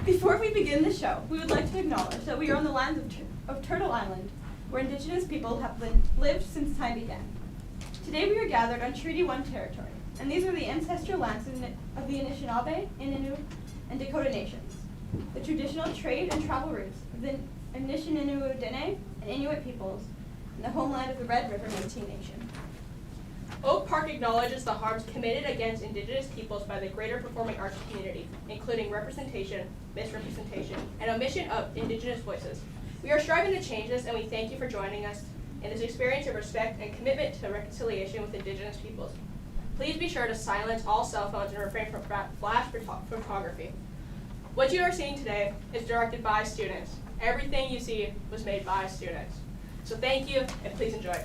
Before we begin the show, we would like to acknowledge that we are on the lands of Turtle Island, where Indigenous people have lived since time began. Today we are gathered on Treaty 1 territory, and these are the ancestral lands of the Anishinaabe, Innu, and Dakota nations, the traditional trade and travel routes of the Anishinaabe and Inuit peoples, and the homeland of the Red River Métis Nation. Oak Park acknowledges the harms committed against Indigenous peoples by the greater performing arts community, including representation, misrepresentation, and omission of Indigenous voices. We are striving to change this, and we thank you for joining us in this experience of respect and commitment to reconciliation with Indigenous peoples. Please be sure to silence all cell phones and refrain from flash photography. What you are seeing today is directed by students. Everything you see was made by students. So thank you, and please enjoy.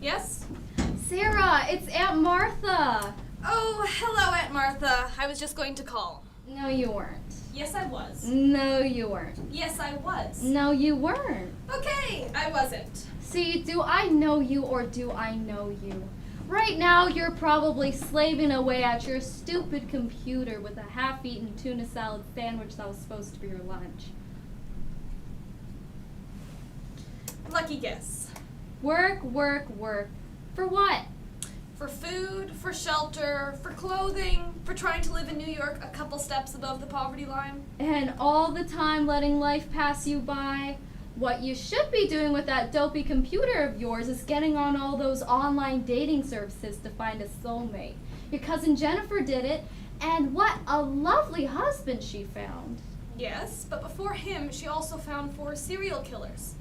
Yes? Sarah, it's Aunt Martha. Oh, hello, Aunt Martha. I was just going to call. No, you weren't. Yes, I was. No, you weren't. Yes, I was. No, you weren't. Okay, I wasn't. See, do I know you or do I know you? Right now, you're probably slaving away at your stupid computer with a half-eaten tuna salad sandwich that was supposed to be your lunch. Lucky guess. Work, work, work. For what? For food, for shelter, for clothing, for trying to live in New York a couple steps above the poverty line. And all the time letting life pass you by. What you should be doing with that dopey computer of yours is getting on all those online dating services to find a soulmate. Your cousin Jennifer did it, and what a lovely husband she found. Yes, but before him, she also found 4 serial killers.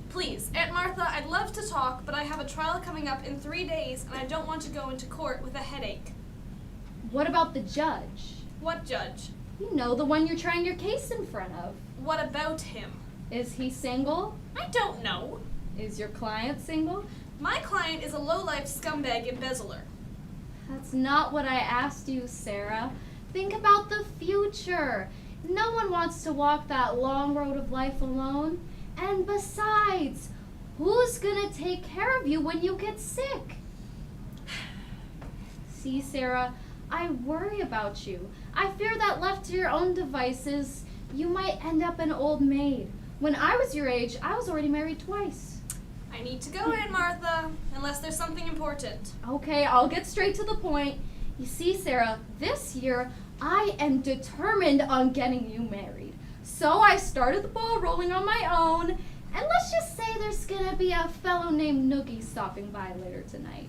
Please, Aunt Martha, I'd love to talk, but I have a trial coming up in 3 days, and I don't want to go into court with a headache. What about the judge? What judge? You know, the one you're trying your case in front of. What about him? Is he single? I don't know. Is your client single? My client is a low-life scumbag embezzler. That's not what I asked you, Sarah. Think about the future. No one wants to walk that long road of life alone. And besides, who's gonna take care of you when you get sick? See, Sarah, I worry about you. I fear that left to your own devices, you might end up an old maid. When I was your age, I was already married twice. I need to go, Aunt Martha, unless there's something important. Okay, I'll get straight to the point. You see, Sarah, this year, I am determined on getting you married. So I started the ball rolling on my own, and let's just say there's gonna be a fellow named Noogie stopping by later tonight.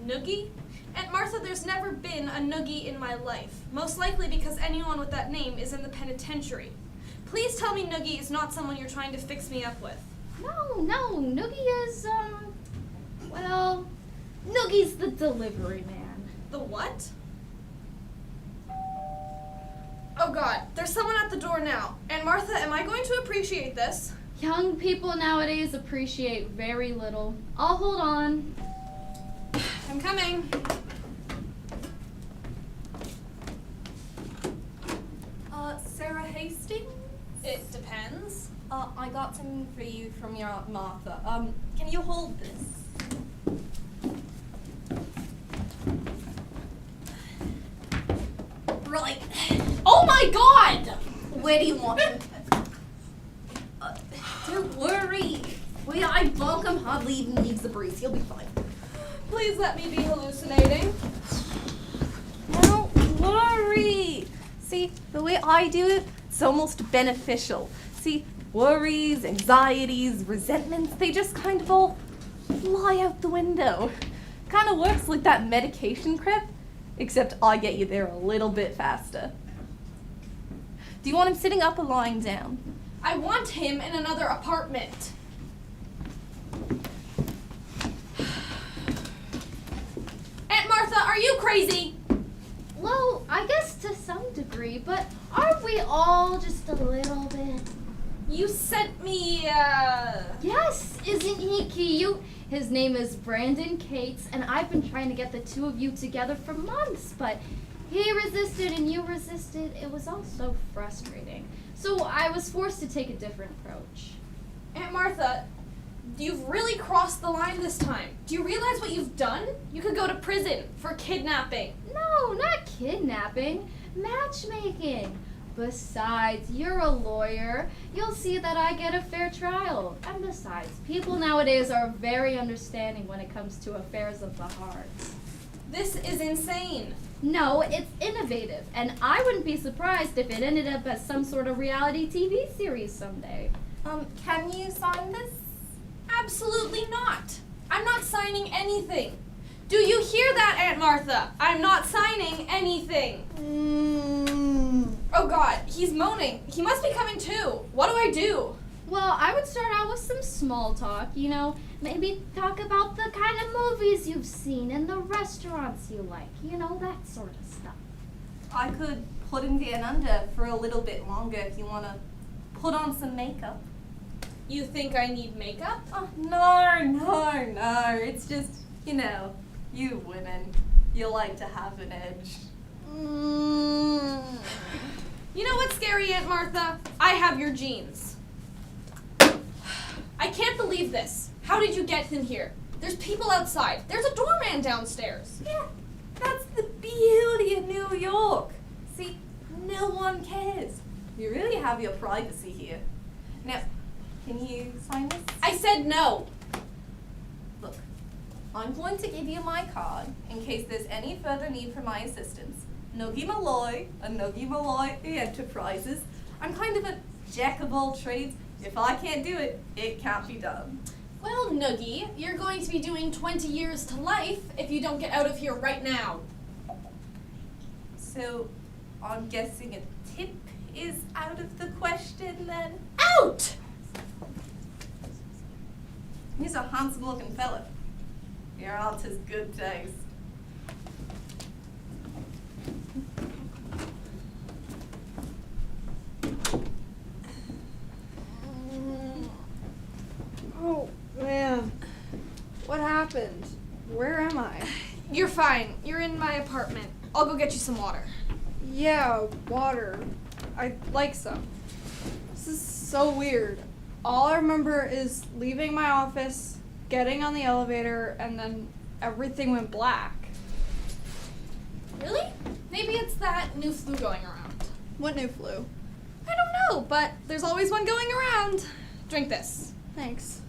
Noogie? Aunt Martha, there's never been a Noogie in my life. Most likely because anyone with that name is in the penitentiary. Please tell me Noogie is not someone you're trying to fix me up with. No, Noogie is, well, Noogie's the delivery man. The what? Oh God, there's someone at the door now. Aunt Martha, am I going to appreciate this? Young people nowadays appreciate very little. I'll hold on. I'm coming. Sarah Hastings? It depends. I got something for you from your Aunt Martha. Can you hold this? Right. Oh my God! Where do you want it? Don't worry. I Vulcan hardly even needs the breeze. He'll be fine. Please let me be hallucinating. Don't worry. See, the way I do it, it's almost beneficial. See, worries, anxieties, resentments, they just kind of all fly out the window. Kind of works like that medication crib, except I get you there a little bit faster. Do you want him sitting up or lying down? I want him in another apartment. Are you crazy? Well, I guess to some degree, but aren't we all just a little bit? You sent me, Yes, isn't he cute? His name is Brandon Cates, and I've been trying to get the two of you together for months, but he resisted and you resisted. It was all so frustrating. So I was forced to take a different approach. Aunt Martha, you've really crossed the line this time. Do you realize what you've done? You could go to prison for kidnapping. No, not kidnapping. Matchmaking. Besides, you're a lawyer. You'll see that I get a fair trial. And besides, people nowadays are very understanding when it comes to affairs of the heart. This is insane. No, it's innovative, and I wouldn't be surprised if it ended up as some sort of reality TV series someday. Can you sign this? Absolutely not. I'm not signing anything. Do you hear that, Aunt Martha? I'm not signing anything. Oh God, he's moaning. He must be coming too. What do I do? Well, I would start out with some small talk, maybe talk about the kind of movies you've seen and the restaurants you like, that sort of stuff. I could put him down under for a little bit longer if you want to put on some makeup. You think I need makeup? Oh, no. It's just, you women, you like to have an edge. You know what's scary, Aunt Martha? I have your genes. I can't believe this. How did you get in here? There's people outside. There's a doorman downstairs. Yeah, that's the beauty of New York. See, no one cares. You really have your privacy here. Now, can you sign this? I said no. Look, I'm going to give you my card in case there's any further need for my assistance. Nuggie Malloy and Nuggie Malloy Enterprises. I'm kind of a jack of all trades. If I can't do it, it can't be done. Well, Noogie, you're going to be doing 20 years to life if you don't get out of here right now. So, I'm guessing a tip is out of the question then? Out! He's a handsome looking fella. You're all his good taste. Oh, man. What happened? Where am I? You're fine. You're in my apartment. I'll go get you some water. Yeah, water. I'd like some. This is so weird. All I remember is leaving my office, getting on the elevator, and then everything went black. Really? Maybe it's that new flu going around. What new flu? I don't know, but there's always one going around. Drink this. Thanks.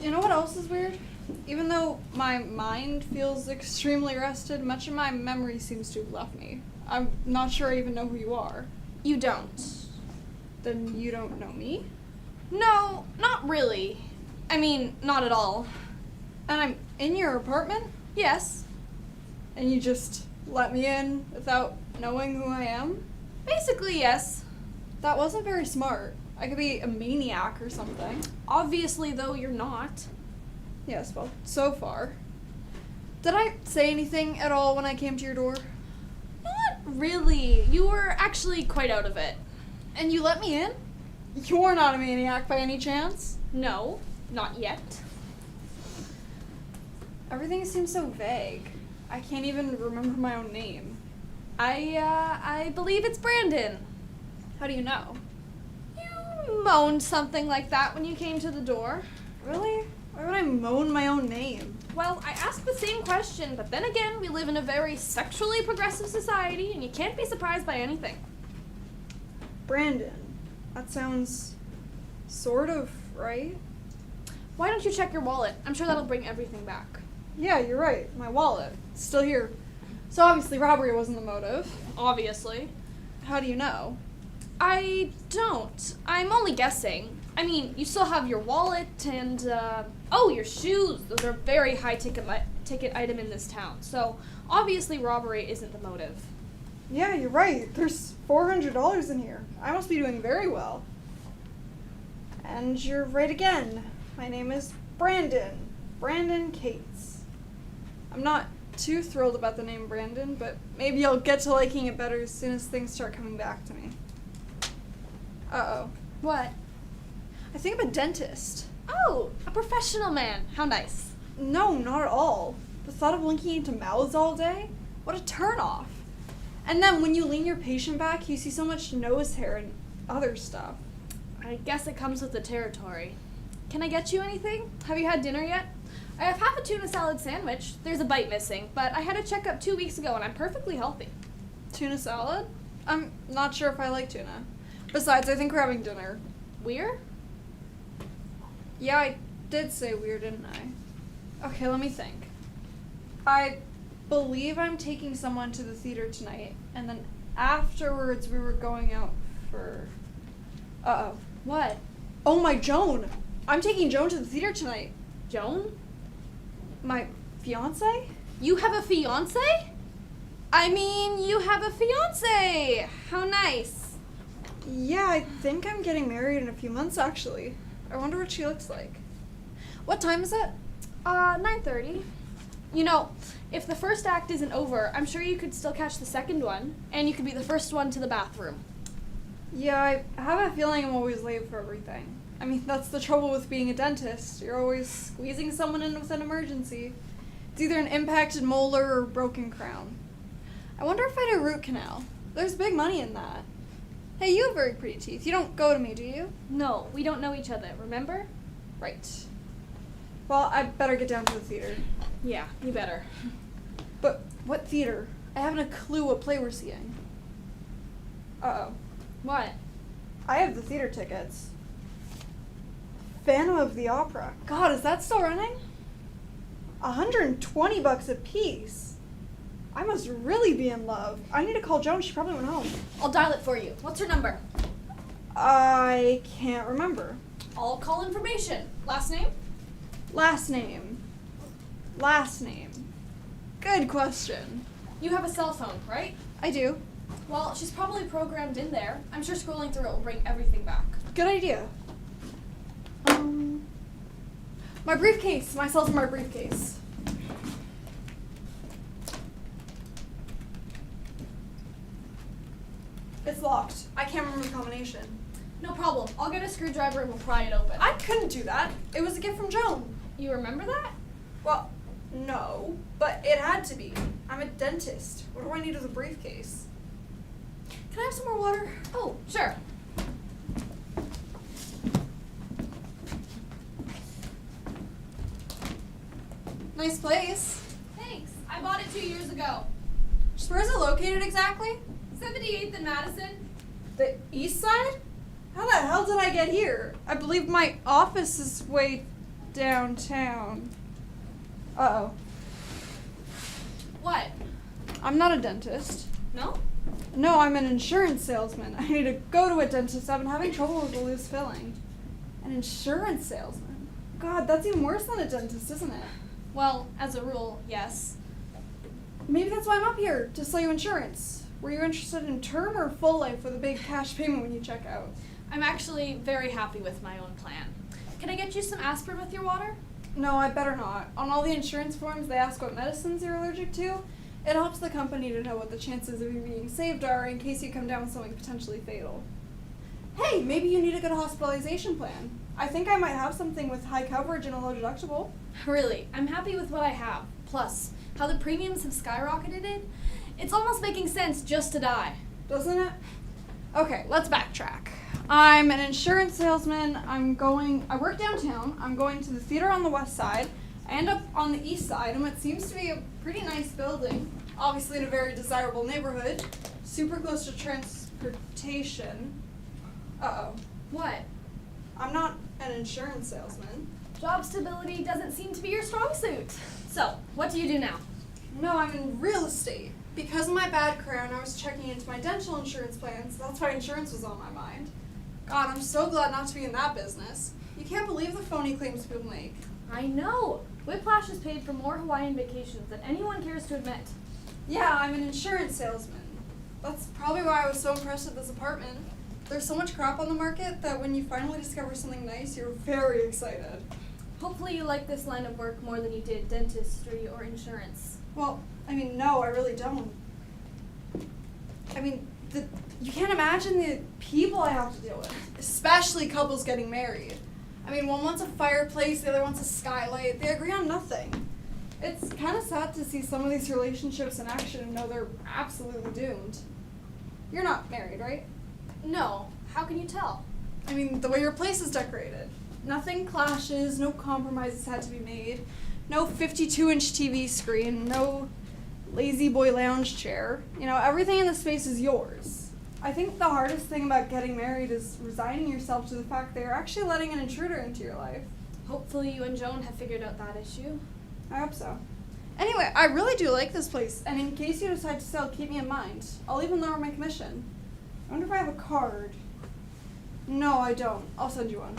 You know what else is weird? Even though my mind feels extremely rested, much of my memory seems to have left me. I'm not sure I even know who you are. You don't. Then you don't know me? No, not really. I mean, not at all. And I'm in your apartment? Yes. And you just let me in without knowing who I am? Basically, yes. That wasn't very smart. I could be a maniac or something. Obviously, though, you're not. Yes, well, so far. Did I say anything at all when I came to your door? Not really. You were actually quite out of it. And you let me in? You're not a maniac by any chance? No, not yet. Everything seems so vague. I can't even remember my own name. I believe it's Brandon. How do you know? You moaned something like that when you came to the door. Really? Why would I moan my own name? Well, I asked the same question, but then again, we live in a very sexually progressive society, and you can't be surprised by anything. Brandon. That sounds sort of right. Why don't you check your wallet? I'm sure that'll bring everything back. Yeah, you're right. My wallet. It's still here. So obviously robbery wasn't the motive. Obviously. How do you know? I don't. I'm only guessing. I mean, you still have your wallet and, your shoes. Those are a very high ticket item in this town. So, obviously robbery isn't the motive. Yeah, you're right. There's $400 in here. I must be doing very well. And you're right again. My name is Brandon. Brandon Cates. I'm not too thrilled about the name Brandon, but maybe I'll get to liking it better as soon as things start coming back to me. Uh-oh. What? I think I'm a dentist. Oh, a professional man. How nice. No, not at all. The thought of linking into mouths all day? What a turnoff. And then when you lean your patient back, you see so much nose hair and other stuff. I guess it comes with the territory. Can I get you anything? Have you had dinner yet? I have half a tuna salad sandwich. There's a bite missing, but I had a checkup 2 weeks ago and I'm perfectly healthy. Tuna salad? I'm not sure if I like tuna. Besides, I think we're having dinner. Weird? Yeah, I did say weird, didn't I? Okay, let me think. I believe I'm taking someone to the theater tonight, and then afterwards we were going out for... Uh-oh. What? Oh, my Joan! I'm taking Joan to the theater tonight. Joan? My fiance? You have a fiance? I mean, you have a fiance! How nice. Yeah, I think I'm getting married in a few months, actually. I wonder what she looks like. What time is it? 9:30. You know, if the first act isn't over, I'm sure you could still catch the second one, and you could be the first one to the bathroom. Yeah, I have a feeling I'm always late for everything. I mean, that's the trouble with being a dentist. You're always squeezing someone in with an emergency. It's either an impacted molar or a broken crown. I wonder if I do a root canal. There's big money in that. Hey, you have very pretty teeth. You don't go to me, do you? No, we don't know each other, remember? Right. Well, I'd better get down to the theater. Yeah, you better. But what theater? I haven't a clue what play we're seeing. Uh-oh. What? I have the theater tickets. Phantom of the Opera. God, is that still running? $120 a piece. I must really be in love. I need to call Joan. She probably went home. I'll dial it for you. What's her number? I can't remember. I'll call information. Last name? Last name. Last name. Good question. You have a cell phone, right? I do. Well, she's probably programmed in there. I'm sure scrolling through it will bring everything back. Good idea. My briefcase. My cell's in my briefcase. It's locked. I can't remember the combination. No problem. I'll get a screwdriver and we'll pry it open. I couldn't do that. It was a gift from Joan. You remember that? Well, no, but it had to be. I'm a dentist. What do I need with a briefcase? Can I have some more water? Oh, sure. Nice place. Thanks. I bought it 2 years ago. Just where is it located exactly? 78th and Madison. The east side? How the hell did I get here? I believe my office is way downtown. Uh-oh. What? I'm not a dentist. No? No, I'm an insurance salesman. I need to go to a dentist. I've been having trouble with a loose filling. An insurance salesman? God, that's even worse than a dentist, isn't it? Well, as a rule, yes. Maybe that's why I'm up here, to sell you insurance. Were you interested in term or full life with a big cash payment when you check out? I'm actually very happy with my own plan. Can I get you some aspirin with your water? No, I better not. On all the insurance forms, they ask what medicines you're allergic to. It helps the company to know what the chances of you being saved are in case you come down with something potentially fatal. Hey, maybe you need a good hospitalization plan. I think I might have something with high coverage and a low deductible. Really, I'm happy with what I have. Plus, how the premiums have skyrocketed. It's almost making sense just to die. Doesn't it? Okay, let's backtrack. I'm an insurance salesman. I work downtown. I'm going to the theater on the west side. I end up on the east side in what seems to be a pretty nice building. Obviously in a very desirable neighborhood. Super close to transportation. Uh-oh. What? I'm not an insurance salesman. Job stability doesn't seem to be your strong suit. So, what do you do now? No, I'm in real estate. Because of my bad crown, I was checking into my dental insurance plans. That's why insurance was on my mind. God, I'm so glad not to be in that business. You can't believe the phony claims people make. I know. Whiplash is paid for more Hawaiian vacations than anyone cares to admit. Yeah, I'm an insurance salesman. That's probably why I was so impressed with this apartment. There's so much crap on the market that when you finally discover something nice, you're very excited. Hopefully you like this line of work more than you did dentistry or insurance. Well, I mean, no, I really don't. I mean, you can't imagine the people I have to deal with, especially couples getting married. I mean, one wants a fireplace, the other wants a skylight. They agree on nothing. It's kind of sad to see some of these relationships in action and know they're absolutely doomed. You're not married, right? No. How can you tell? I mean, the way your place is decorated. Nothing clashes, no compromises had to be made, no 52-inch TV screen, no lazy boy lounge chair. You know, everything in the space is yours. I think the hardest thing about getting married is resigning yourself to the fact that you're actually letting an intruder into your life. Hopefully you and Joan have figured out that issue. I hope so. Anyway, I really do like this place, and in case you decide to sell, keep me in mind. I'll even lower my commission. I wonder if I have a card. No, I don't. I'll send you one.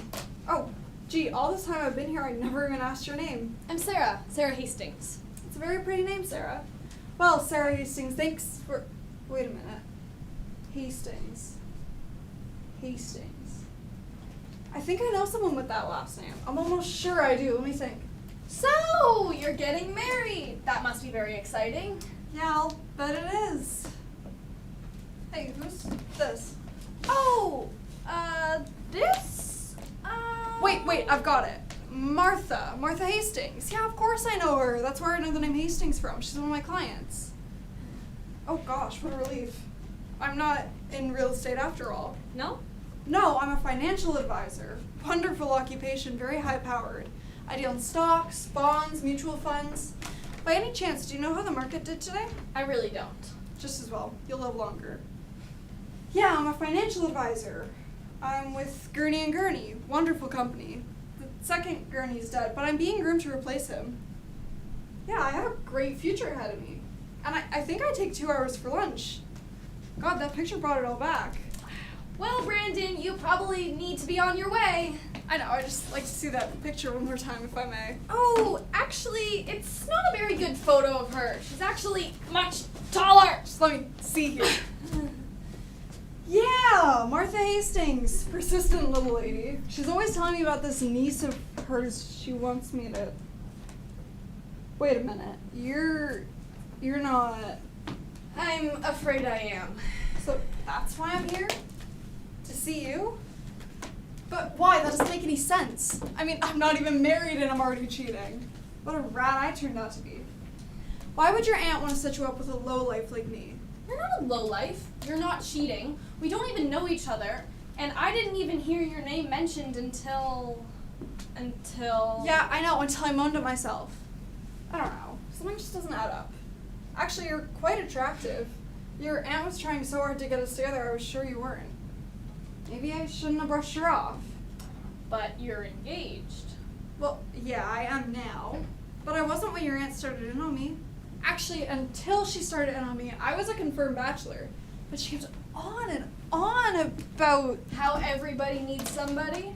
Oh, gee, all this time I've been here, I never even asked your name. I'm Sarah. Sarah Hastings. It's a very pretty name, Sarah. Well, Sarah Hastings, thanks for... Wait a minute. Hastings. I think I know someone with that last name. I'm almost sure I do. Let me think. So, you're getting married. That must be very exciting. Yeah, I'll bet it is. Hey, who's this? Oh, this? Wait, I've got it. Martha Hastings. Yeah, of course I know her. That's where I know the name Hastings from. She's one of my clients. Oh gosh, what a relief. I'm not in real estate after all. No? No, I'm a financial advisor. Wonderful occupation, very high powered. I deal in stocks, bonds, mutual funds. By any chance, do you know how the market did today? I really don't. Just as well. You'll live longer. Yeah, I'm a financial advisor. I'm with Gurney and Gurney. Wonderful company. The second Gurney's dead, but I'm being groomed to replace him. Yeah, I have a great future ahead of me. And I think I take 2 hours for lunch. God, that picture brought it all back. Well, Brandon, you probably need to be on your way. I know, I just like to see that picture one more time, if I may. Oh, actually, it's not a very good photo of her. She's actually much taller. Just let me see here. Yeah, Martha Hastings, persistent little lady. She's always telling me about this niece of hers she wants me to... Wait a minute, you're not... I'm afraid I am. So that's why I'm here? To see you? But why? That doesn't make any sense. I mean, I'm not even married and I'm already cheating. What a rat I turned out to be. Why would your aunt want to set you up with a lowlife like me? You're not a lowlife. You're not cheating. We don't even know each other. And I didn't even hear your name mentioned until... Yeah, I know, until I moaned at myself. I don't know. Something just doesn't add up. Actually, you're quite attractive. Your aunt was trying so hard to get us together, I was sure you weren't. Maybe I shouldn't have brushed her off. But you're engaged. Well, yeah, I am now. But I wasn't when your aunt started in on me. Actually, until she started in on me, I was a confirmed bachelor. But she kept on and on about... How everybody needs somebody.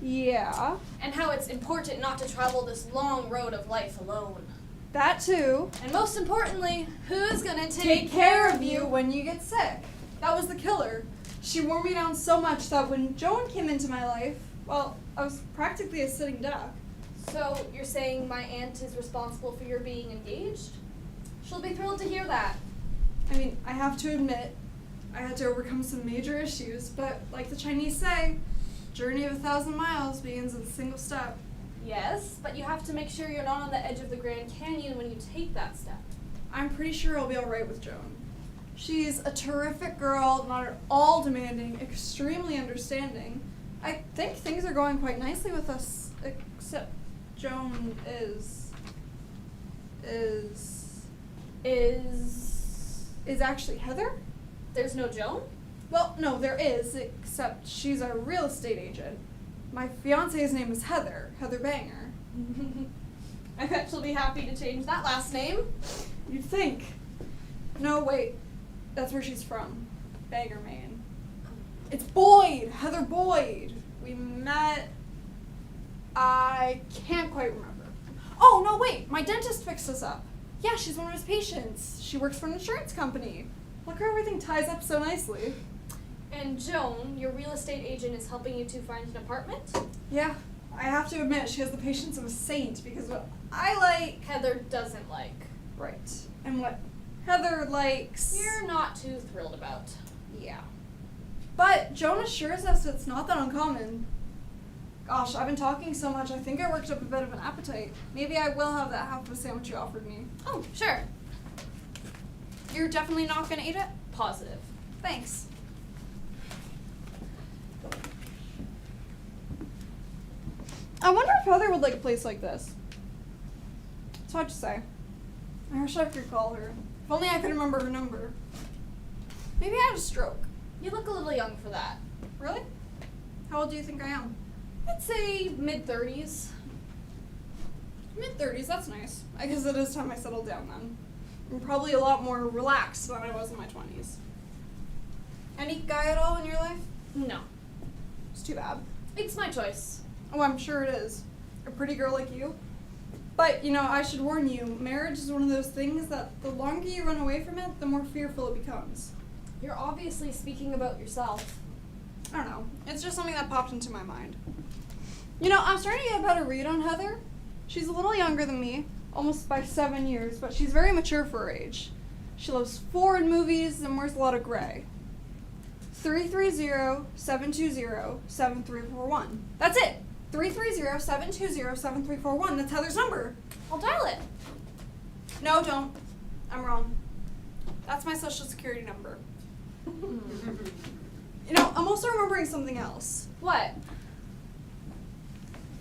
Yeah, And how it's important not to travel this long road of life alone. that too. And most importantly, who's gonna Take care of you when you get sick. That was the killer. She wore me down so much that when Joan came into my life, well, I was practically a sitting duck. So you're saying my aunt is responsible for your being engaged? She'll be thrilled to hear that. I mean, I have to admit, I had to overcome some major issues, but like the Chinese say, journey of 1,000 miles begins with a single step. Yes, but you have to make sure you're not on the edge of the Grand Canyon when you take that step. I'm pretty sure I'll be alright with Joan. She's a terrific girl, not at all demanding, extremely understanding. I think things are going quite nicely with us, except Joan is actually Heather? There's no Joan? Well, no, there is, except she's a real estate agent. My fiance's name is Heather Banger. I bet she'll be happy to change that last name. You'd think. No, wait. That's where she's from. Bangor, Maine. It's Boyd! Heather Boyd! We met... I can't quite remember. Oh, no, wait! My dentist fixed us up. Yeah, she's one of his patients. She works for an insurance company. Look how everything ties up so nicely. And Joan, your real estate agent, is helping you to find an apartment? Yeah, I have to admit, she has the patience of a saint because what I like... Heather doesn't like. Right. And what Heather likes. You're not too thrilled about. Yeah. But Jonah sure says it's not that uncommon. Gosh, I've been talking so much, I think I worked up a bit of an appetite. Maybe I will have that half of a sandwich you offered me. Oh, sure. You're definitely not gonna eat it? Positive. Thanks. I wonder if Heather would like a place like this. It's hard to say. I wish I could call her. If only I could remember her number. Maybe I had a stroke. You look a little young for that. Really? How old do you think I am? I'd say mid-30s. Mid-30s, that's nice. I guess it is time I settled down then. I'm probably a lot more relaxed than I was in my 20s. Any guy at all in your life? No. It's too bad. It's my choice. Oh, I'm sure it is. A pretty girl like you. But, I should warn you, marriage is one of those things that the longer you run away from it, the more fearful it becomes. You're obviously speaking about yourself. I don't know. It's just something that popped into my mind. I'm starting to get a better read on Heather. She's a little younger than me, almost by 7 years, but she's very mature for her age. She loves foreign movies and wears a lot of gray. 330-720-7341. That's it. 330-720-7341. That's Heather's number. I'll dial it. No, don't. I'm wrong. That's my social security number. I'm also remembering something else. What?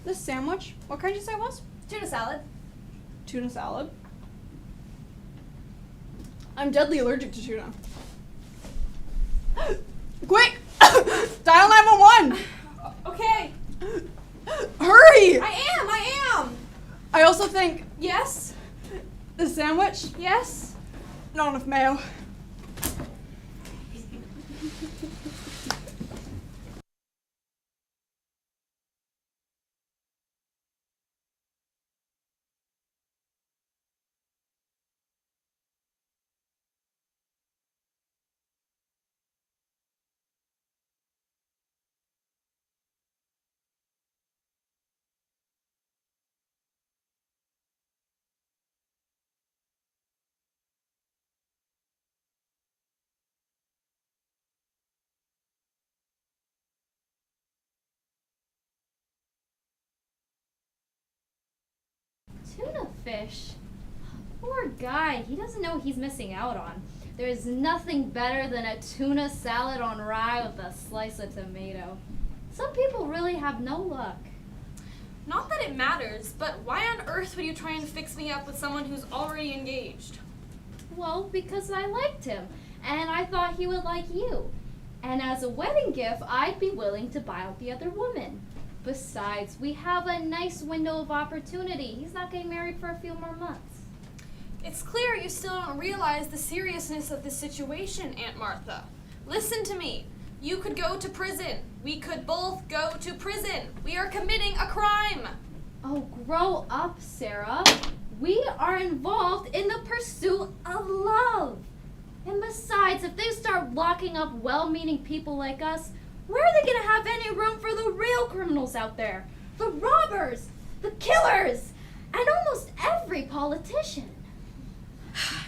This sandwich, what kind did you say it was? Tuna salad. Tuna salad. I'm deadly allergic to tuna. Quick! Dial 911! Okay. Hurry! I am! I also think Yes? the sandwich, Yes? not enough mayo. Tuna fish? Poor guy, he doesn't know what he's missing out on. There's nothing better than a tuna salad on rye with a slice of tomato. Some people really have no luck. Not that it matters, but why on earth would you try and fix me up with someone who's already engaged? Well, because I liked him, and I thought he would like you. And as a wedding gift, I'd be willing to buy out the other woman. Besides, we have a nice window of opportunity. He's not getting married for a few more months. It's clear you still don't realize the seriousness of the situation, Aunt Martha. Listen to me. You could go to prison. We could both go to prison. We are committing a crime. Oh, grow up, Sarah. We are involved in the pursuit of love. And besides, if they start locking up well-meaning people like us, where are they going to have any room for the real criminals out there? The robbers, the killers, and almost every politician.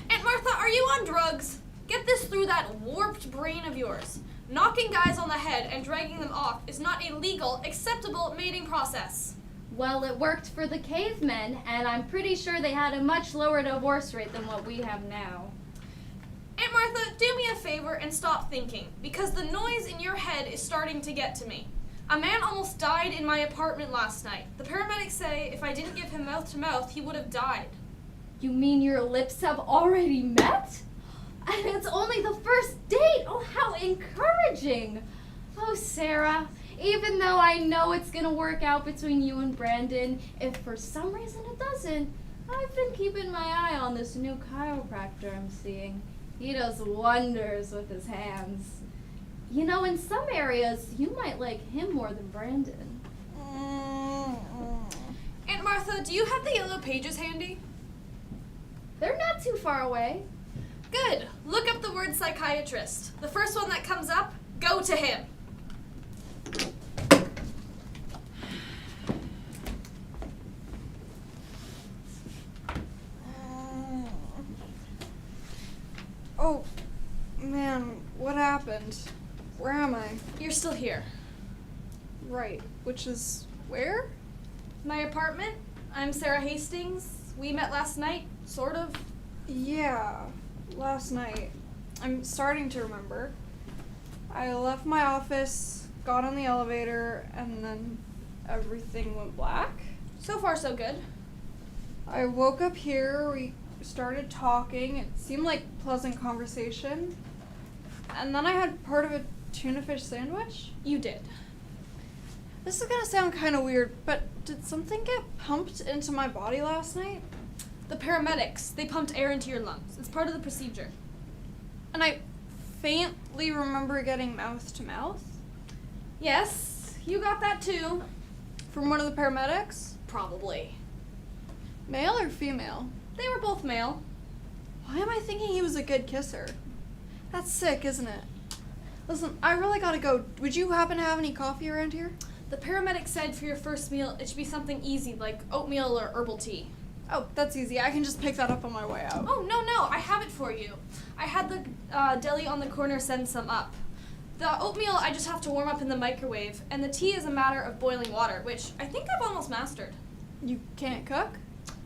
Aunt Martha, are you on drugs? Get this through that warped brain of yours. Knocking guys on the head and dragging them off is not a legal, acceptable mating process. Well, it worked for the cavemen, and I'm pretty sure they had a much lower divorce rate than what we have now. Aunt Martha, do me a favor and stop thinking, because the noise in your head is starting to get to me. A man almost died in my apartment last night. The paramedics say if I didn't give him mouth-to-mouth, he would have died. You mean your lips have already met? And it's only the first date! Oh, how encouraging! Oh, Sarah, even though I know it's gonna work out between you and Brandon, if for some reason it doesn't, I've been keeping my eye on this new chiropractor I'm seeing. He does wonders with his hands. In some areas, you might like him more than Brandon. Aunt Martha, do you have the yellow pages handy? They're not too far away. Good. Look up the word psychiatrist. The first one that comes up, go to him. Oh, man, what happened? Where am I? You're still here. Right, which is where? My apartment. I'm Sarah Hastings. We met last night, sort of. Yeah, last night. I'm starting to remember. I left my office, got on the elevator, and then everything went black. So far, so good. I woke up here, we started talking, it seemed like pleasant conversation. And then I had part of a tuna fish sandwich. You did. This is gonna sound kind of weird, but did something get pumped into my body last night? The paramedics, they pumped air into your lungs. It's part of the procedure. And I faintly remember getting mouth to mouth Yes, you got that too. from one of the paramedics. Probably. Male or female? They were both male. Why am I thinking he was a good kisser? That's sick, isn't it? Listen, I really gotta go. Would you happen to have any coffee around here? The paramedic said for your first meal, it should be something easy, like oatmeal or herbal tea. Oh, that's easy. I can just pick that up on my way out. Oh, no, I have it for you. I had the deli on the corner send some up. The oatmeal I just have to warm up in the microwave, and the tea is a matter of boiling water, which I think I've almost mastered. You can't cook?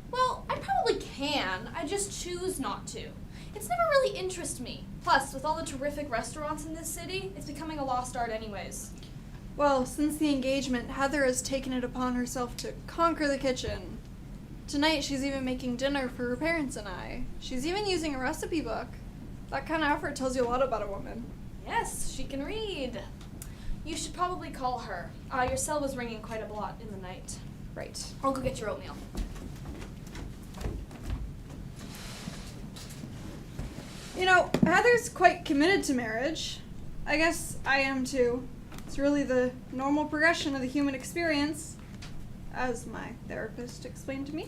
Well, I probably can. I just choose not to. It's never really interested me. Plus, with all the terrific restaurants in this city, it's becoming a lost art anyways. Well, since the engagement, Heather has taken it upon herself to conquer the kitchen. Tonight, she's even making dinner for her parents and I. She's even using a recipe book. That kind of effort tells you a lot about a woman. Yes, she can read. You should probably call her. Your cell was ringing quite a lot in the night. Right. I'll go get your oatmeal. You know, Heather's quite committed to marriage. I guess I am too. It's really the normal progression of the human experience, as my therapist explained to me.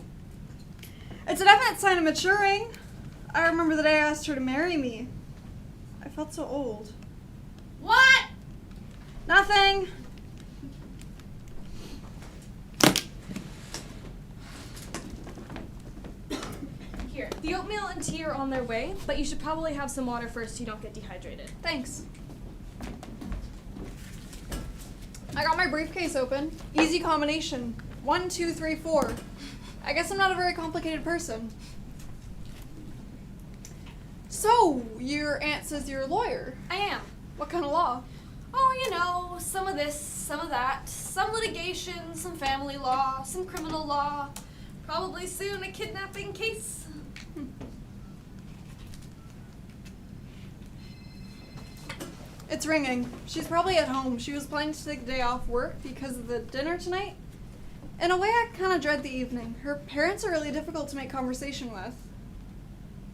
It's a definite sign of maturing. I remember the day I asked her to marry me. I felt so old. What? Nothing. Here, the oatmeal and tea are on their way, but you should probably have some water first so you don't get dehydrated. Thanks. I got my briefcase open. Easy combination. 1, 2, 3, 4. I guess I'm not a very complicated person. So, your aunt says you're a lawyer. I am. What kind of law? Oh, you know, some of this, some of that, some litigation, some family law, some criminal law, probably soon a kidnapping case. It's ringing. She's probably at home. She was planning to take the day off work because of the dinner tonight. In a way, I kind of dread the evening. Her parents are really difficult to make conversation with.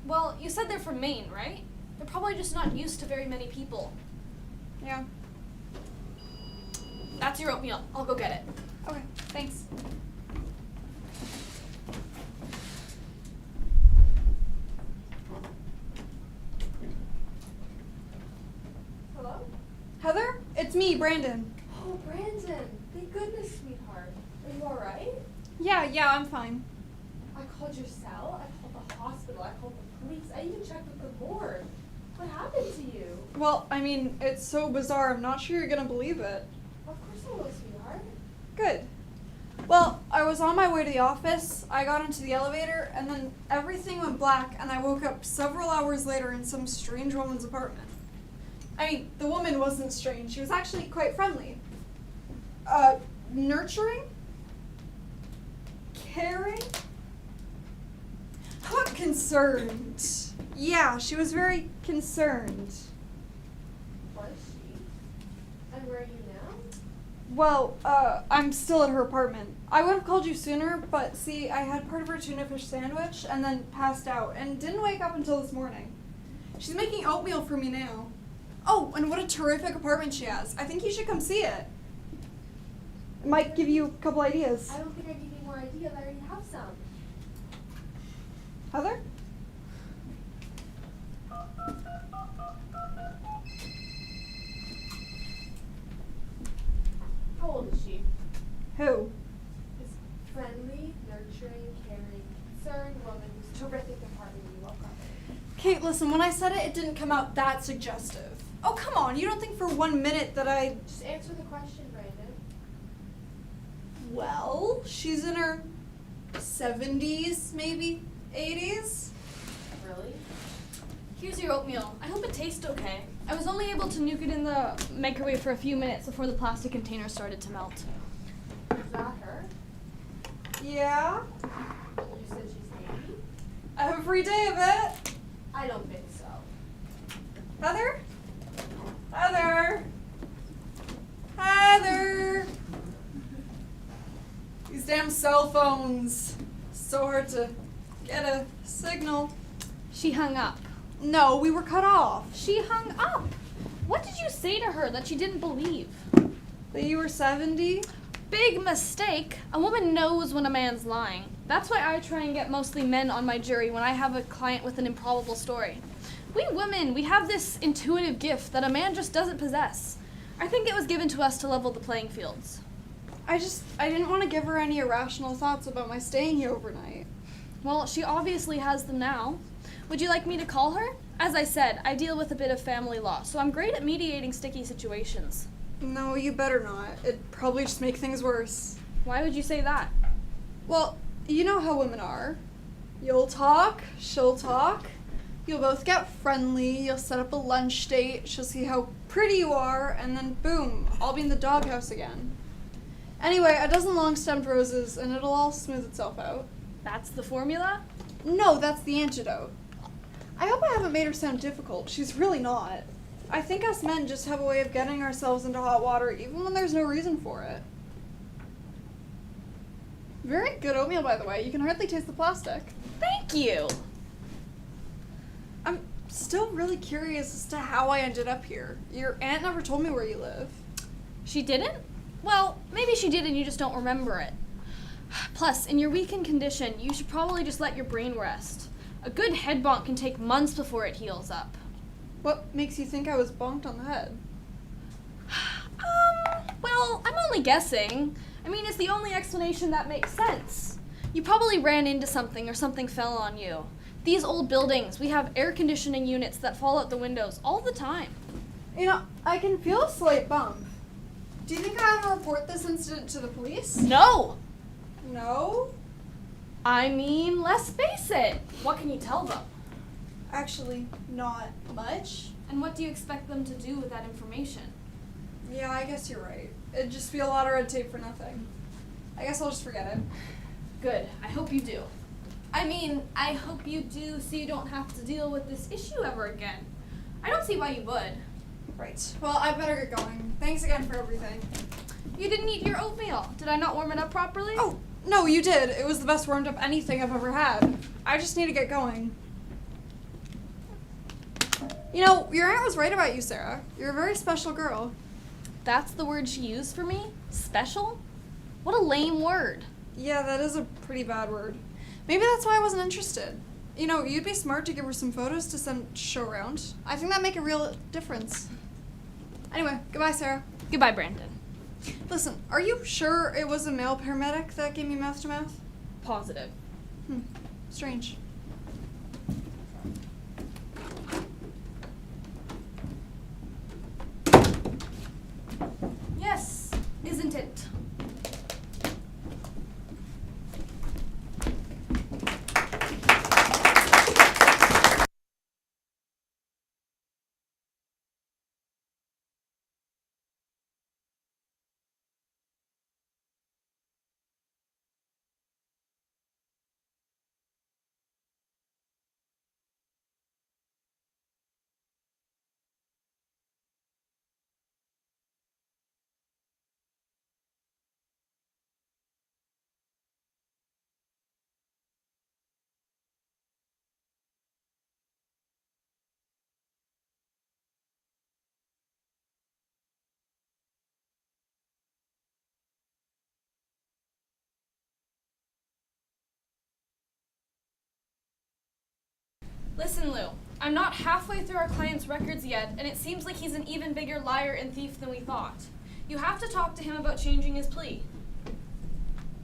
Well, you said they're from Maine, right? They're probably just not used to very many people. Yeah. That's your oatmeal. I'll go get it. Okay, thanks. Hello? Heather? It's me, Brandon. Oh, Brandon. Thank goodness, sweetheart. Are you alright? Yeah, I'm fine. I called your cell. I called the hospital. I called the police. I even checked with the board. What happened to you? Well, I mean, it's so bizarre. I'm not sure you're gonna believe it. Of course I will, sweetheart. Good. Well, I was on my way to the office. I got into the elevator, and then everything went black, and I woke up several hours later in some strange woman's apartment. I mean, the woman wasn't strange. She was actually quite friendly. Nurturing? Caring? How about concerned? Yeah, she was very concerned. Was she? And where are you now? Well, I'm still at her apartment. I would have called you sooner, but see, I had part of her tuna fish sandwich and then passed out and didn't wake up until this morning. She's making oatmeal for me now. Oh, and what a terrific apartment she has. I think you should come see it. It might give you a couple ideas. I don't think I give you more ideas. I already have some. Heather? How old is she? Who? This friendly, nurturing, caring, concerned woman whose terrific apartment you woke up in. Hey, listen, when I said it, it didn't come out that suggestive. Oh, come on, you don't think for 1 minute that I... Just answer the question, Brandon. Well, she's in her 70s, maybe 80s? Really? Here's your oatmeal. I hope it tastes okay. I was only able to nuke it in the microwave for a few minutes before the plastic container started to melt. Is that her? Yeah, You said she's 80? every day of it. I don't think so. Heather? Heather? Heather? These damn cell phones. So hard to get a signal. She hung up. No, we were cut off. She hung up. What did you say to her that she didn't believe? That you were 70? Big mistake. A woman knows when a man's lying. That's why I try and get mostly men on my jury when I have a client with an improbable story. We women, we have this intuitive gift that a man just doesn't possess. I think it was given to us to level the playing fields. I didn't want to give her any irrational thoughts about my staying here overnight. Well, she obviously has them now. Would you like me to call her? As I said, I deal with a bit of family law, so I'm great at mediating sticky situations. No, you better not. It'd probably just make things worse. Why would you say that? Well, you know how women are. You'll talk, she'll talk. You'll both get friendly, you'll set up a lunch date, she'll see how pretty you are, and then boom, I'll be in the doghouse again. Anyway, a dozen long-stemmed roses, and it'll all smooth itself out. That's the formula? No, that's the antidote. I hope I haven't made her sound difficult. She's really not. I think us men just have a way of getting ourselves into hot water even when there's no reason for it. Very good oatmeal, by the way. You can hardly taste the plastic. Thank you. I'm still really curious as to how I ended up here. Your aunt never told me where you live. She didn't? Well, maybe she did and you just don't remember it. Plus, in your weakened condition, you should probably just let your brain rest. A good head bonk can take months before it heals up. What makes you think I was bonked on the head? Well, I'm only guessing. I mean, it's the only explanation that makes sense. You probably ran into something or something fell on you. These old buildings, we have air conditioning units that fall out the windows all the time. You know, I can feel a slight bump. Do you think I ought to report this incident to the police? No! No? I mean, let's face it. What can you tell them? Actually, not much. And what do you expect them to do with that information? Yeah, I guess you're right. It'd just be a lot of red tape for nothing. I guess I'll just forget it. Good. I hope you do. I mean, I hope you do so you don't have to deal with this issue ever again. I don't see why you would. Right. Well, I better get going. Thanks again for everything. You didn't eat your oatmeal. Did I not warm it up properly? Oh, no, you did. It was the best warmed up anything I've ever had. I just need to get going. You know, your aunt was right about you, Sarah. You're a very special girl. That's the word she used for me? Special? What a lame word. Yeah, that is a pretty bad word. Maybe that's why I wasn't interested. You know, you'd be smart to give her some photos to send show around. I think that'd make a real difference. Anyway, goodbye, Sarah. Goodbye, Brandon. Listen, are you sure it was a male paramedic that gave me mouth to mouth? Positive. Strange. Yes, isn't it? Listen, Lou, I'm not halfway through our client's records yet, and it seems like he's an even bigger liar and thief than we thought. You have to talk to him about changing his plea.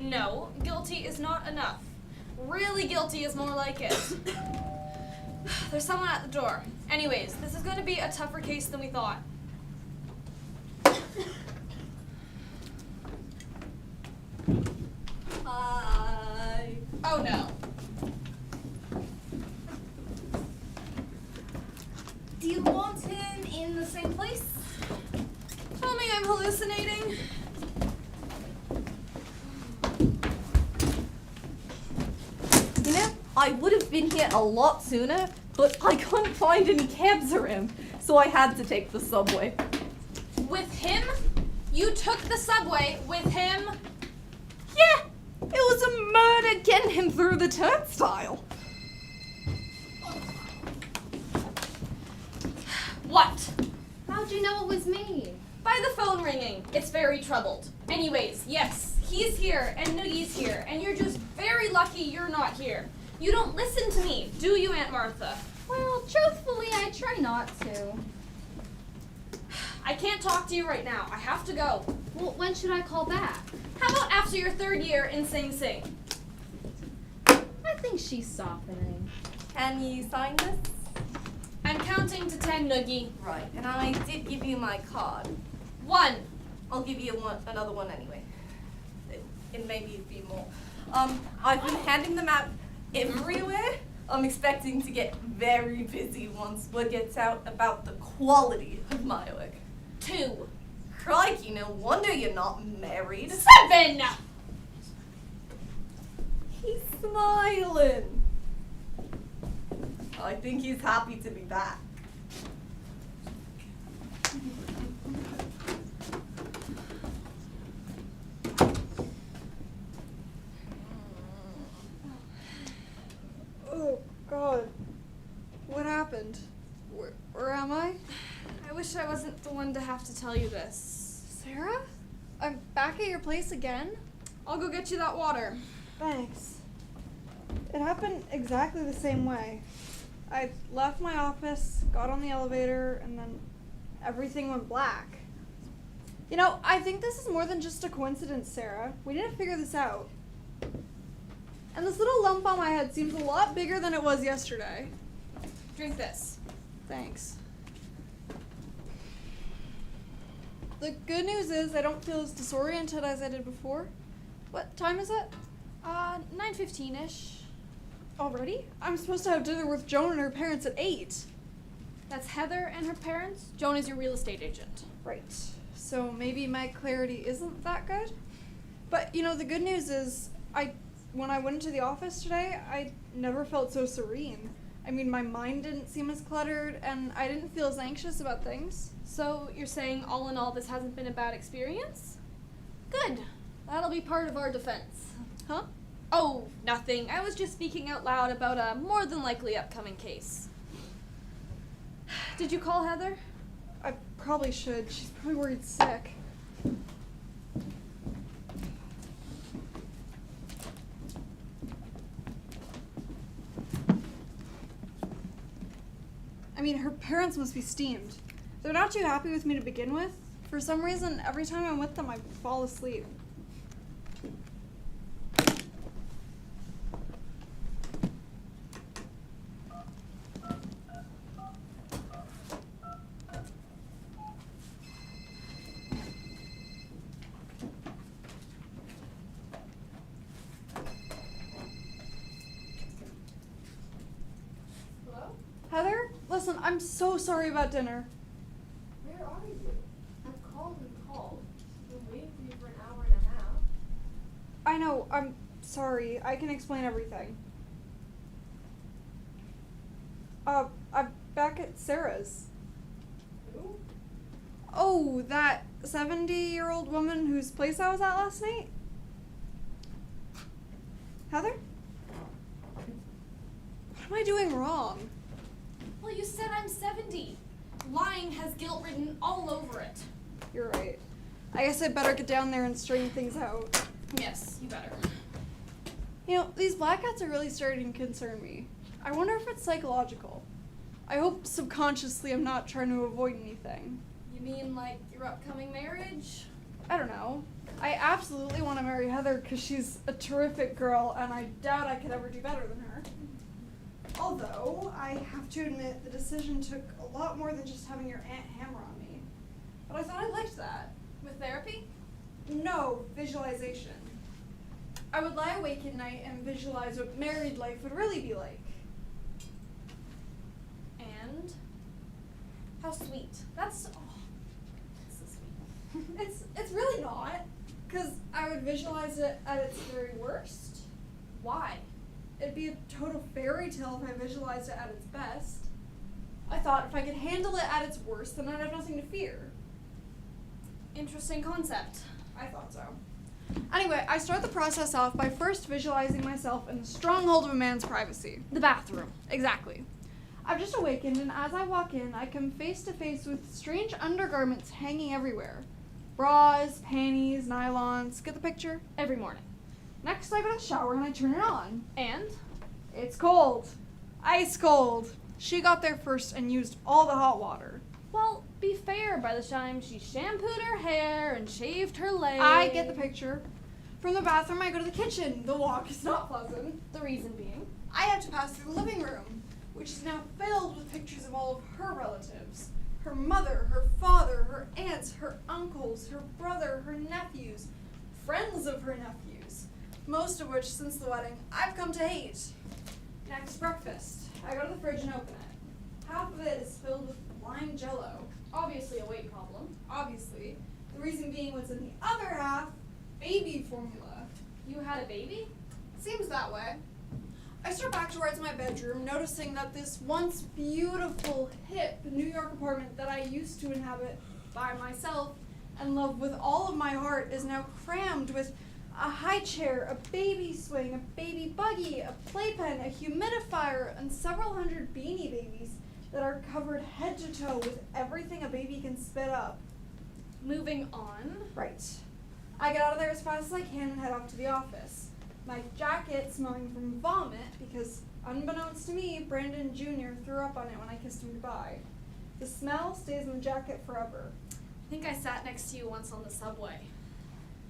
No, guilty is not enough. Really guilty is more like it. There's someone at the door. Anyways, this is going to be a tougher case than we thought. Hi. Oh no. Do you want him in the same place? Tell me I'm hallucinating. You know, I would have been here a lot sooner, but I couldn't find any cabs around, so I had to take the subway. With him? You took the subway with him? Yeah, it was a murder getting him through the turnstile. What? How'd you know it was me? By the phone ringing. It's very troubled. Anyways, yes, he's here and Noogie's here, and you're just very lucky you're not here. You don't listen to me, do you, Aunt Martha? Well, truthfully, I try not to. I can't talk to you right now. I have to go. Well, when should I call back? How about after your 3rd year in Sing Sing? I think she's softening. Can you sign this? I'm counting to 10, Noogie. Right, and I did give you my card. 1. I'll give you another one anyway. It may be a few more. I've been handing them out everywhere. I'm expecting to get very busy once word gets out about the quality of my work. 2. Crikey, no wonder you're not married. 7. He's smiling. I think he's happy to be back. Oh, God. What happened? Where am I? I wish I wasn't the one to have to tell you this. Sarah? I'm back at your place again? I'll go get you that water. Thanks. It happened exactly the same way. I left my office, got on the elevator, and then everything went black. You know, I think this is more than just a coincidence, Sarah. We need to figure this out. And this little lump on my head seems a lot bigger than it was yesterday. Drink this. Thanks. The good news is I don't feel as disoriented as I did before. What time is it? 9:15ish. Already? I'm supposed to have dinner with Joan and her parents at 8. That's Heather and her parents. Joan is your real estate agent. Right. So maybe my clarity isn't that good? But, you know, the good news is when I went into the office today, I never felt so serene. I mean, my mind didn't seem as cluttered, and I didn't feel as anxious about things. So you're saying all in all this hasn't been a bad experience? Good. That'll be part of our defense. Huh? Oh, nothing. I was just speaking out loud about a more than likely upcoming case. Did you call Heather? I probably should. She's probably worried sick. I mean, her parents must be steamed. They're not too happy with me to begin with. For some reason, every time I'm with them, I fall asleep. Hello? Heather, listen, I'm so sorry about dinner. Where are you? I've called and called. I've been waiting for you for an hour and a half. I know, I'm sorry. I can explain everything. I'm back at Sarah's. Who? Oh, that 70-year-old woman whose place I was at last night? Heather? What am I doing wrong? Well, you said I'm 70. Lying has guilt written all over it. You're right. I guess I better get down there and straighten things out. Yes, you better. You know, these blackouts are really starting to concern me. I wonder if it's psychological. I hope subconsciously I'm not trying to avoid anything. You mean like your upcoming marriage? I don't know. I absolutely want to marry Heather because she's a terrific girl and I doubt I could ever do better than her. Although, I have to admit, the decision took a lot more than just having your aunt hammer on me. But I thought I liked that. With therapy? No, visualization. I would lie awake at night and visualize what married life would really be like. And? How sweet. That's so sweet. It's really not, because I would visualize it at its very worst. Why? It'd be a total fairy tale if I visualized it at its best. I thought if I could handle it at its worst, then I'd have nothing to fear. Interesting concept. I thought so. Anyway, I start the process off by first visualizing myself in the stronghold of a man's privacy. The bathroom. Exactly. I've just awakened, and as I walk in, I come face to face with strange undergarments hanging everywhere. Bras, panties, nylons. Get the picture? Every morning. Next, I go to the shower and I turn it on. And? It's cold. Ice cold. She got there first and used all the hot water. Well, be fair, by the time she shampooed her hair and shaved her legs. I get the picture. From the bathroom, I go to the kitchen. The walk is not pleasant. The reason being? I have to pass through the living room, which is now filled with pictures of all of her relatives. Her mother, her father, her aunts, her uncles, her brother, her nephews, friends of her nephews, most of which, since the wedding, I've come to hate. Next, breakfast. I go to the fridge and open it. Half of it is filled with lime jello. Obviously a weight problem. Obviously. The reason being what's in the other half, baby formula. You had a baby? Seems that way. I start back towards my bedroom, noticing that this once beautiful, hip New York apartment that I used to inhabit by myself and love with all of my heart is now crammed with a high chair, a baby swing, a baby buggy, a playpen, a humidifier, and several hundred Beanie Babies that are covered head to toe with everything a baby can spit up. Moving on. Right. I get out of there as fast as I can and head off to the office. My jacket smelling from vomit because, unbeknownst to me, Brandon Jr. threw up on it when I kissed him goodbye. The smell stays in the jacket forever. I think I sat next to you once on the subway.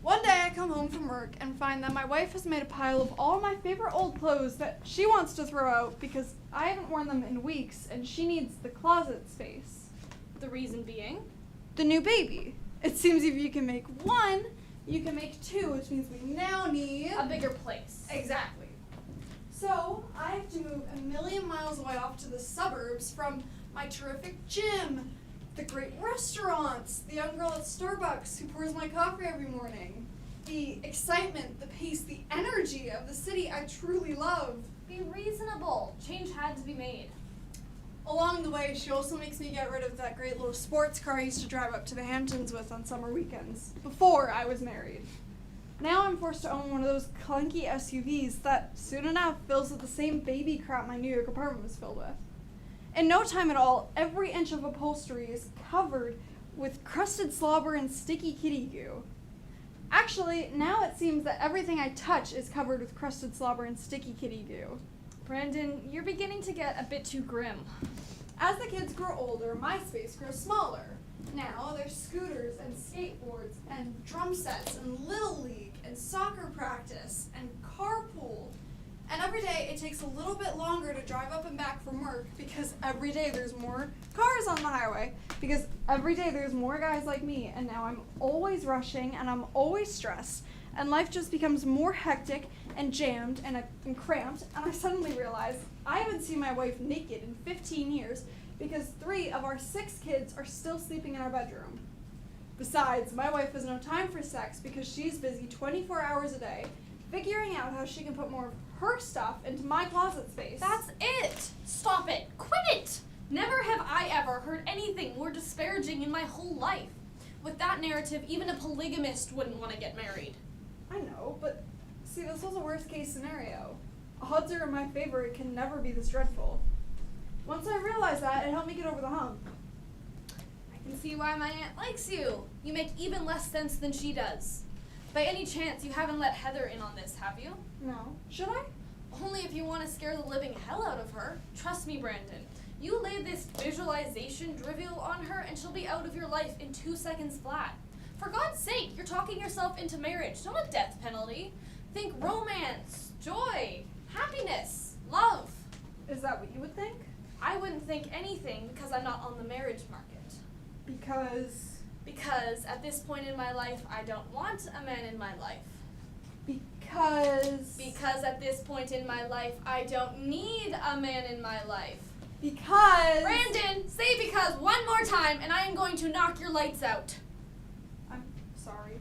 One day I come home from work and find that my wife has made a pile of all my favorite old clothes that she wants to throw out because I haven't worn them in weeks and she needs the closet space. The reason being? The new baby. It seems if you can make one, you can make two, which means we now need A bigger place. Exactly. So I have to move a million miles away off to the suburbs from my terrific gym, the great restaurants, the young girl at Starbucks who pours my coffee every morning, the excitement, the pace, the energy of the city I truly love. Be reasonable. Change had to be made. Along the way, she also makes me get rid of that great little sports car I used to drive up to the Hamptons with on summer weekends, before I was married. Now I'm forced to own one of those clunky SUVs that, soon enough, fills with the same baby crap my New York apartment was filled with. In no time at all, every inch of upholstery is covered with crusted slobber and sticky kitty goo. Actually, now it seems that everything I touch is covered with crusted slobber and sticky kitty goo. Brandon, you're beginning to get a bit too grim. As the kids grow older, my space grows smaller. Now there's scooters and skateboards and drum sets and Little League and soccer practice and carpool. And every day it takes a little bit longer to drive up and back from work because every day there's more cars on the highway, because every day there's more guys like me, and now I'm always rushing and I'm always stressed, and life just becomes more hectic and jammed and cramped, and I suddenly realize I haven't seen my wife naked in 15 years because 3 of our 6 kids are still sleeping in our bedroom. Besides, my wife has no time for sex because she's busy 24 hours a day figuring out how she can put more of her stuff into my closet space. That's it! Stop it! Quit it! Never have I ever heard anything more disparaging in my whole life. With that narrative, even a polygamist wouldn't want to get married. I know, but see, this was a worst case scenario. Odds are in my favor, it can never be this dreadful. Once I realized that, it helped me get over the hump. I can see why my aunt likes you. You make even less sense than she does. By any chance, you haven't let Heather in on this, have you? No. Should I? Only if you want to scare the living hell out of her. Trust me, Brandon. You lay this visualization drivel on her and she'll be out of your life in 2 seconds flat. For God's sake, you're talking yourself into marriage, not a death penalty. Think romance, joy, happiness, love. Is that what you would think? I wouldn't think anything because I'm not on the marriage market. Because at this point in my life, I don't want a man in my life. Because at this point in my life, I don't need a man in my life. Brandon, say because one more time and I am going to knock your lights out. I'm sorry.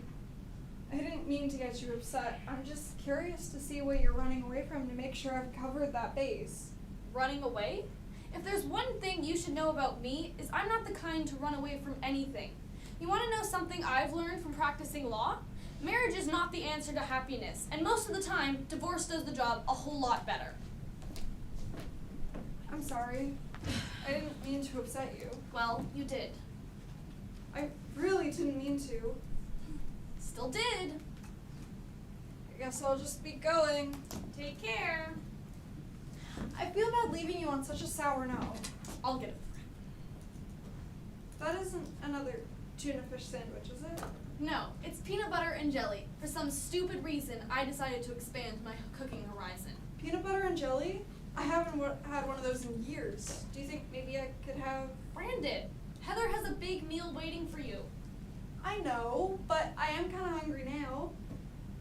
I didn't mean to get you upset. I'm just curious to see what you're running away from to make sure I've covered that base. Running away? If there's one thing you should know about me, is I'm not the kind to run away from anything. You want to know something I've learned from practicing law? Marriage is not the answer to happiness, and most of the time, divorce does the job a whole lot better. I'm sorry. I didn't mean to upset you. Well, you did. I really didn't mean to. Still did. I guess I'll just be going. Take care. I feel bad leaving you on such a sour note. I'll get it. That isn't another tuna fish sandwich, is it? No, it's peanut butter and jelly. For some stupid reason, I decided to expand my cooking horizon. Peanut butter and jelly? I haven't had one of those in years. Do you think maybe I could have... Brandon, Heather has a big meal waiting for you. I know, but I am kind of hungry now.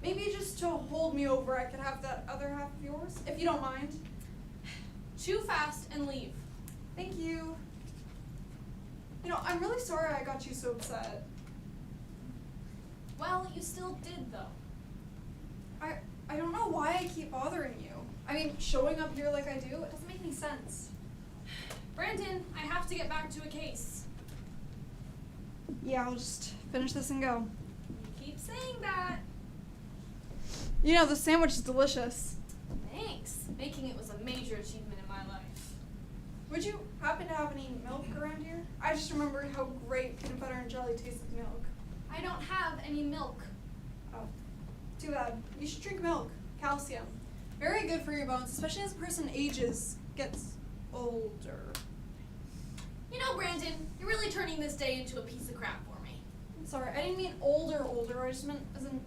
Maybe just to hold me over, I could have that other half of yours, if you don't mind. Chew fast and leave. Thank you. You know, I'm really sorry I got you so upset. Well, you still did, though. I don't know why I keep bothering you. I mean, showing up here like I do, it doesn't make any sense. Brandon, I have to get back to a case. Yeah, I'll just finish this and go. You keep saying that. You know, the sandwich is delicious. Thanks. Making it was a major achievement in my life. Would you happen to have any milk around here? I just remembered how great peanut butter and jelly tastes with milk. I don't have any milk. Oh, too bad. You should drink milk. Calcium. Very good for your bones, especially as a person ages, gets older. You know, Brandon, you're really turning this day into a piece of crap for me. I'm sorry, I didn't mean older. I just meant as in,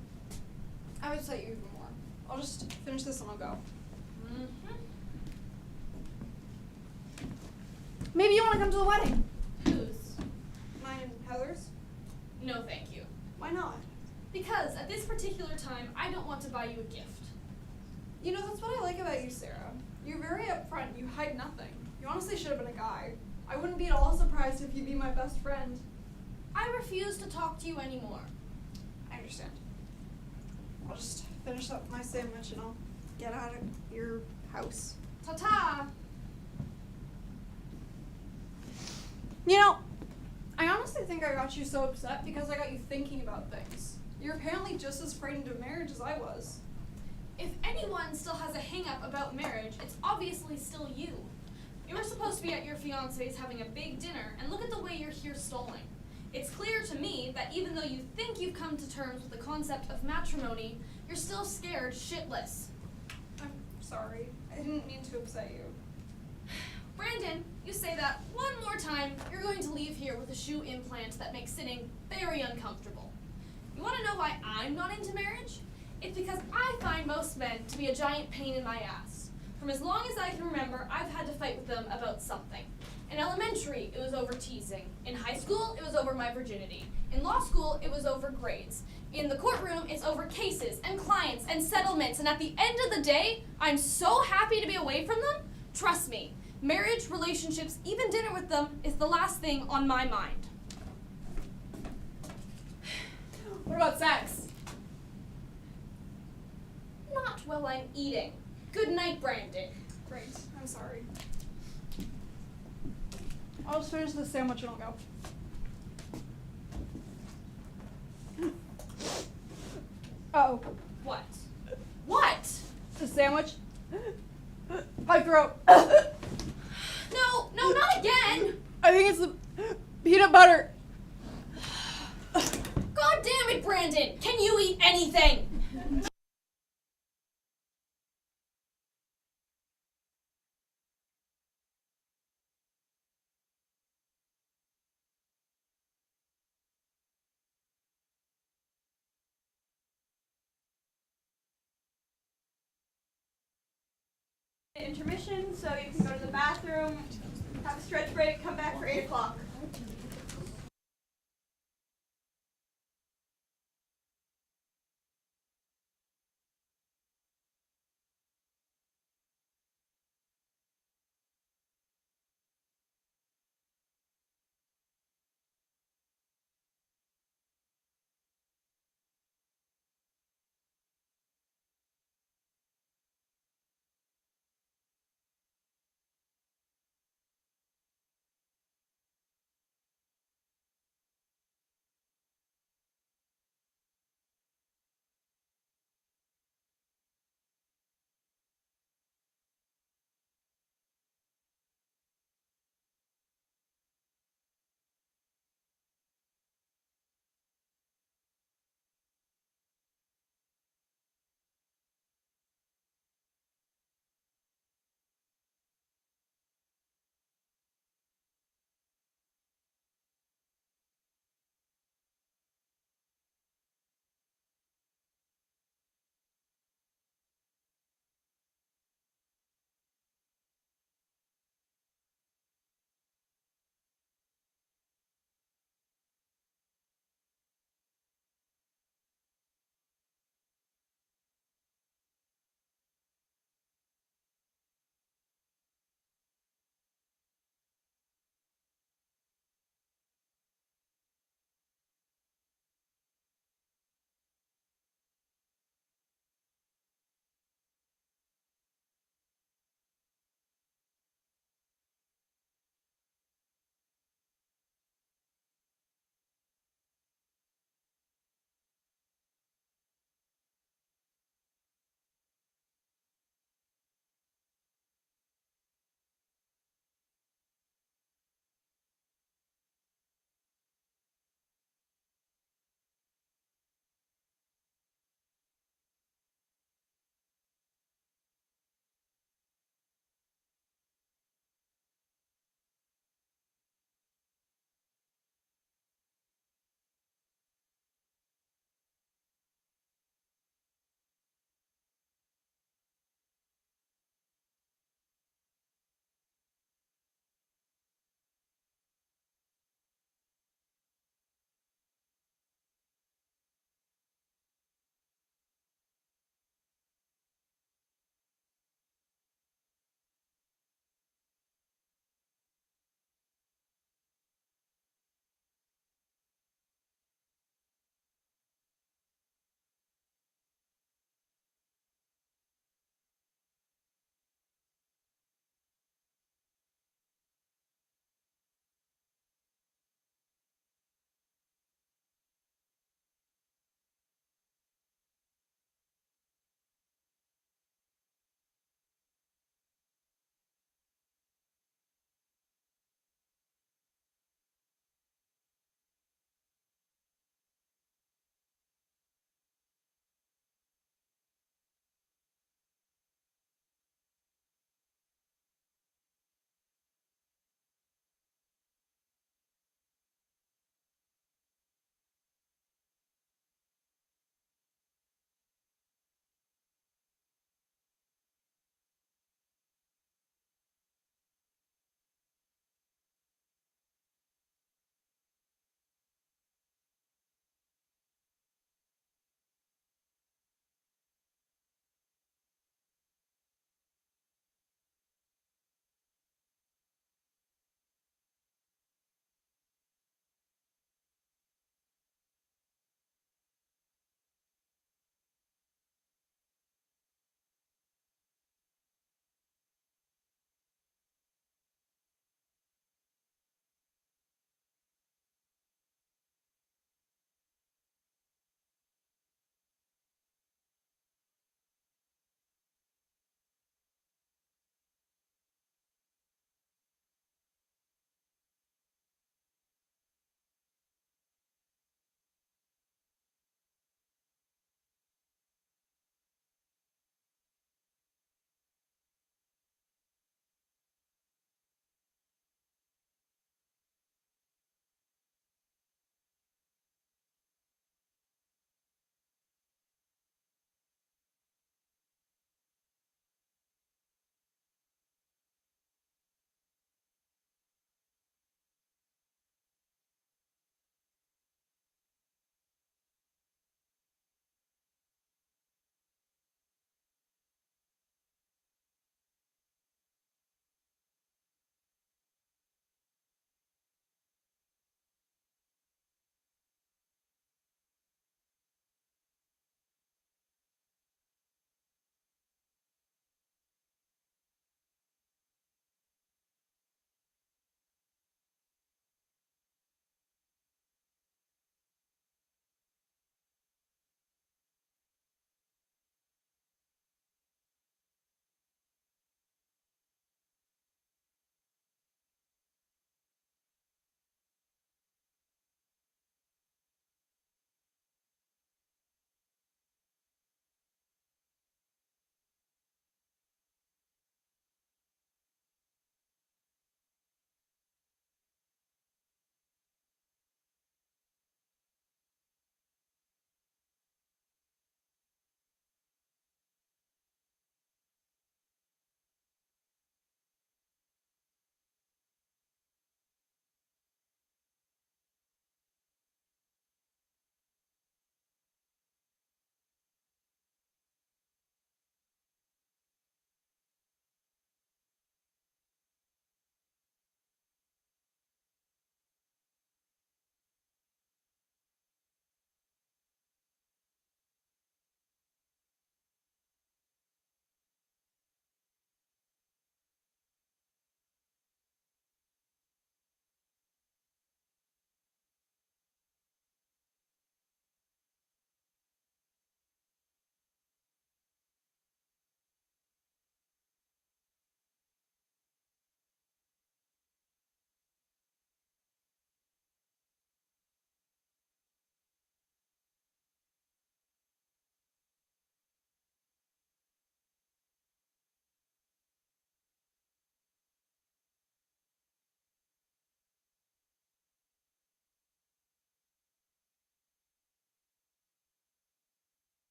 I would upset you even more. I'll just finish this and I'll go. Mm-hmm. Maybe you want to come to the wedding. Whose? Mine and Heather's. No, thank you. Why not? Because at this particular time, I don't want to buy you a gift. You know, that's what I like about you, Sarah. You're very upfront. You hide nothing. You honestly should have been a guy. I wouldn't be at all surprised if you'd be my best friend. I refuse to talk to you anymore. I understand. I'll just finish up my sandwich and I'll get out of your house. Ta-ta! You know, I honestly think I got you so upset because I got you thinking about things. You're apparently just as frightened of marriage as I was. If anyone still has a hang-up about marriage, it's obviously still you. You were supposed to be at your fiancé's having a big dinner, and look at the way you're here stalling. It's clear to me that even though you think you've come to terms with the concept of matrimony, you're still scared shitless. I'm sorry. I didn't mean to upset you. Brandon, you say that one more time, you're going to leave here with a shoe implant that makes sitting very uncomfortable. You want to know why I'm not into marriage? It's because I find most men to be a giant pain in my ass. From as long as I can remember, I've had to fight with them about something. In elementary, it was over teasing. In high school, it was over my virginity. In law school, it was over grades. In the courtroom, it's over cases and clients and settlements. And at the end of the day, I'm so happy to be away from them. Trust me, marriage, relationships, even dinner with them is the last thing on my mind. What about sex? Not while I'm eating. Good night, Brandon. Great. I'm sorry. I'll just finish the sandwich and I'll go. Uh-oh. What? What? The sandwich. My throat. No, not again! I think it's the peanut butter. God damn it, Brandon! Can you eat anything? Intermission, so you can go to the bathroom, have a stretch break, come back for 8 o'clock.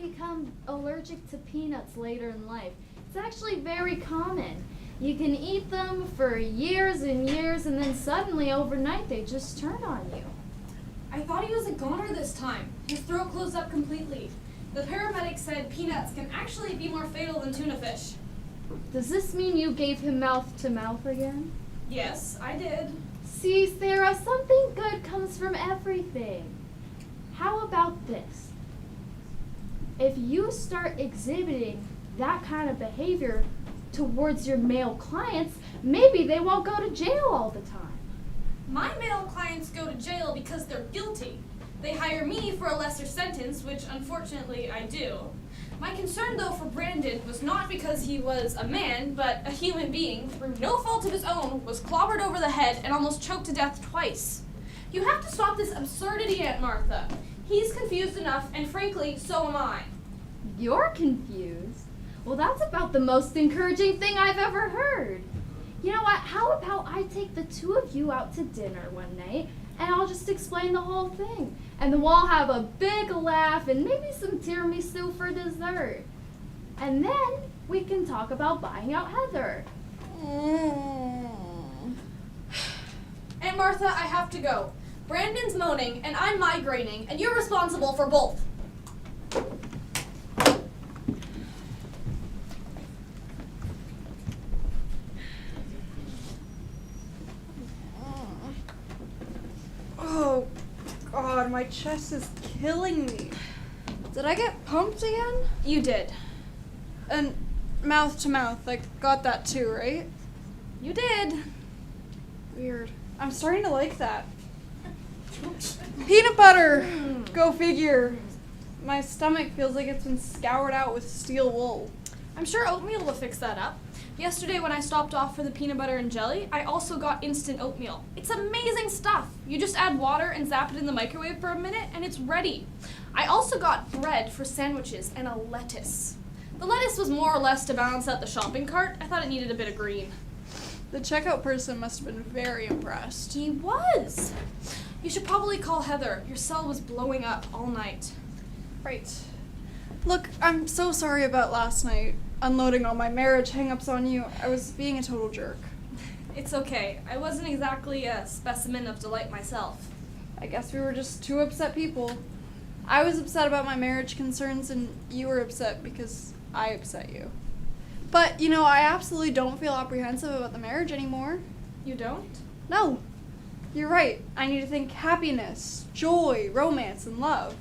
become allergic to peanuts later in life. It's actually very common. You can eat them for years and years, and then suddenly overnight they just turn on you. I thought he was a goner this time. His throat closed up completely. The paramedic said peanuts can actually be more fatal than tuna fish. Does this mean you gave him mouth to mouth again? Yes, I did. See, Sarah, something good comes from everything. How about this? If you start exhibiting that kind of behavior towards your male clients, maybe they won't go to jail all the time. My male clients go to jail because they're guilty. They hire me for a lesser sentence, which unfortunately I do. My concern, though, for Brandon was not because he was a man, but a human being, through no fault of his own, was clobbered over the head and almost choked to death twice. You have to stop this absurdity, Aunt Martha. He's confused enough, and frankly, so am I. You're confused? Well, that's about the most encouraging thing I've ever heard. You know what? How about I take the two of you out to dinner one night, and I'll just explain the whole thing. And then we'll have a big laugh and maybe some tiramisu for dessert. And then we can talk about buying out Heather. Aunt Martha, I have to go. Brandon's moaning, and I'm migraining, and you're responsible for both. Oh, God, my chest is killing me. Did I get pumped again? You did. And mouth to mouth, I got that too, right? You did. Weird. I'm starting to like that. Peanut butter! Go figure. My stomach feels like it's been scoured out with steel wool. I'm sure oatmeal will fix that up. Yesterday when I stopped off for the peanut butter and jelly, I also got instant oatmeal. It's amazing stuff. You just add water and zap it in the microwave for a minute and it's ready. I also got bread for sandwiches and a lettuce. The lettuce was more or less to balance out the shopping cart. I thought it needed a bit of green. The checkout person must have been very impressed. He was. You should probably call Heather. Your cell was blowing up all night. Right. Look, I'm so sorry about last night. Unloading all my marriage hang-ups on you. I was being a total jerk. It's okay. I wasn't exactly a specimen of delight myself. I guess we were just two upset people. I was upset about my marriage concerns, and you were upset because I upset you. But, you know, I absolutely don't feel apprehensive about the marriage anymore. You don't? No. You're right. I need to think happiness, joy, romance, and love.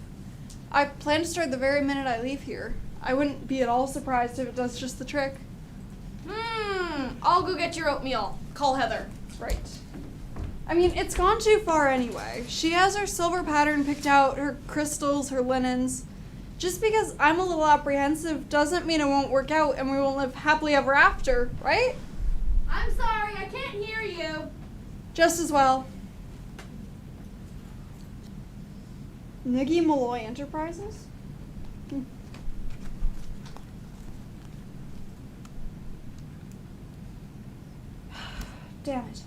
I plan to start the very minute I leave here. I wouldn't be at all surprised if it does just the trick. I'll go get your oatmeal. Call Heather. Right. I mean, it's gone too far anyway. She has her silver pattern picked out, her crystals, her linens. Just because I'm a little apprehensive doesn't mean it won't work out and we won't live happily ever after, right? I'm sorry, I can't hear you. Just as well. Niggy Malloy Enterprises? Damn it.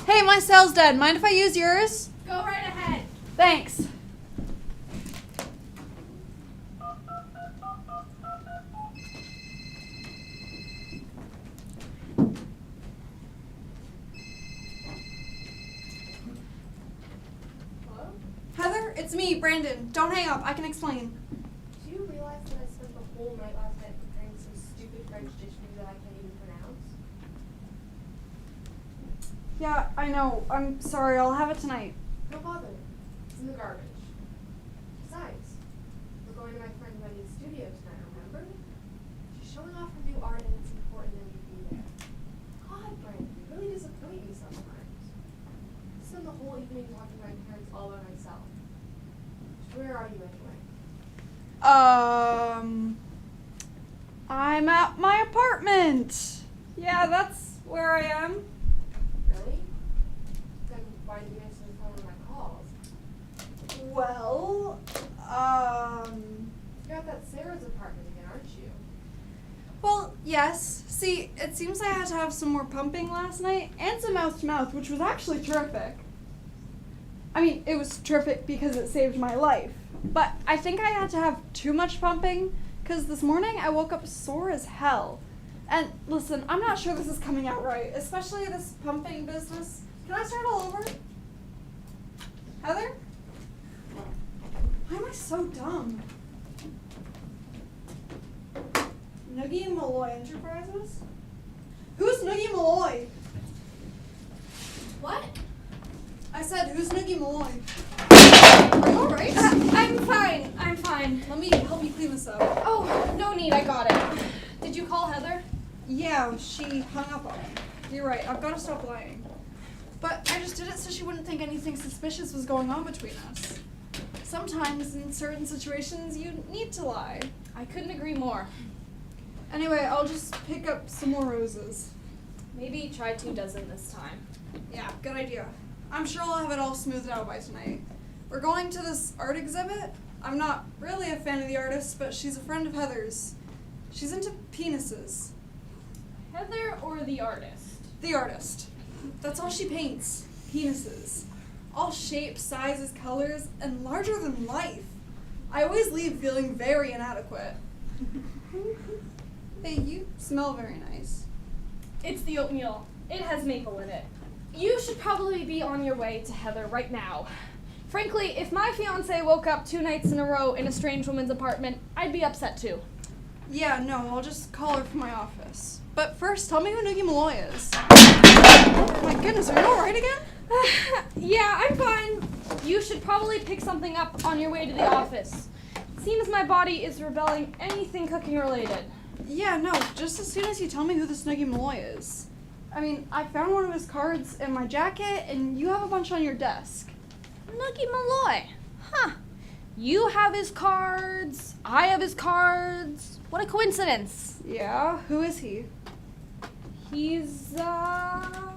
Hey, my cell's dead. Mind if I use yours? Go right ahead. Thanks. Hello? Heather, it's me, Brandon. Don't hang up. I can explain. Do you realize that I spent the whole night last night preparing some stupid French dish for you that I can't even pronounce? Yeah, I know. I'm sorry. I'll have it tonight. No bother. It's in the garbage. Besides, we're going to my friend Wendy's studio tonight, remember? She's showing off her new art and it's important that you be there. God, Brandon, you really disappoint me sometimes. I spend the whole evening talking to my parents all by myself. Where are you anyway? I'm at my apartment. Yeah, that's where I am. Really? Then why did you answer the phone on my calls? Well, You're at that Sarah's apartment again, aren't you? well, yes. See, it seems I had to have some more pumping last night and some mouth to mouth, which was actually terrific. I mean, it was terrific because it saved my life. But I think I had to have too much pumping because this morning I woke up sore as hell. And listen, I'm not sure this is coming out right, especially this pumping business. Can I start all over? Heather? Why am I so dumb? Noogie Malloy Enterprises? Who's Noogie Malloy? What? I said, who's Noogie Malloy? Are you alright? I'm fine. Let me help you clean this up. Oh, no need, I got it. Did you call Heather? Yeah, she hung up on me. You're right, I've got to stop lying. But I just did it so she wouldn't think anything suspicious was going on between us. Sometimes, in certain situations, you need to lie. I couldn't agree more. Anyway, I'll just pick up some more roses. Maybe try 2 dozen this time. Yeah, good idea. I'm sure I'll have it all smoothed out by tonight. We're going to this art exhibit. I'm not really a fan of the artist, but she's a friend of Heather's. She's into penises. Heather or the artist? The artist. That's all she paints. Penises. All shapes, sizes, colors, and larger than life. I always leave feeling very inadequate. Hey, you smell very nice. It's the oatmeal. It has maple in it. You should probably be on your way to Heather right now. Frankly, if my fiance woke up 2 nights in a row in a strange woman's apartment, I'd be upset too. Yeah, no, I'll just call her from my office. But first, tell me who Noogie Malloy is. My goodness, are you alright again? Yeah, I'm fine. You should probably pick something up on your way to the office. Seems my body is rebelling anything cooking related. Yeah, no, just as soon as you tell me who this Noogie Malloy is. I mean, I found one of his cards in my jacket, and you have a bunch on your desk. Noogie Malloy. Huh. You have his cards. I have his cards. What a coincidence. Yeah, who is he? He's, a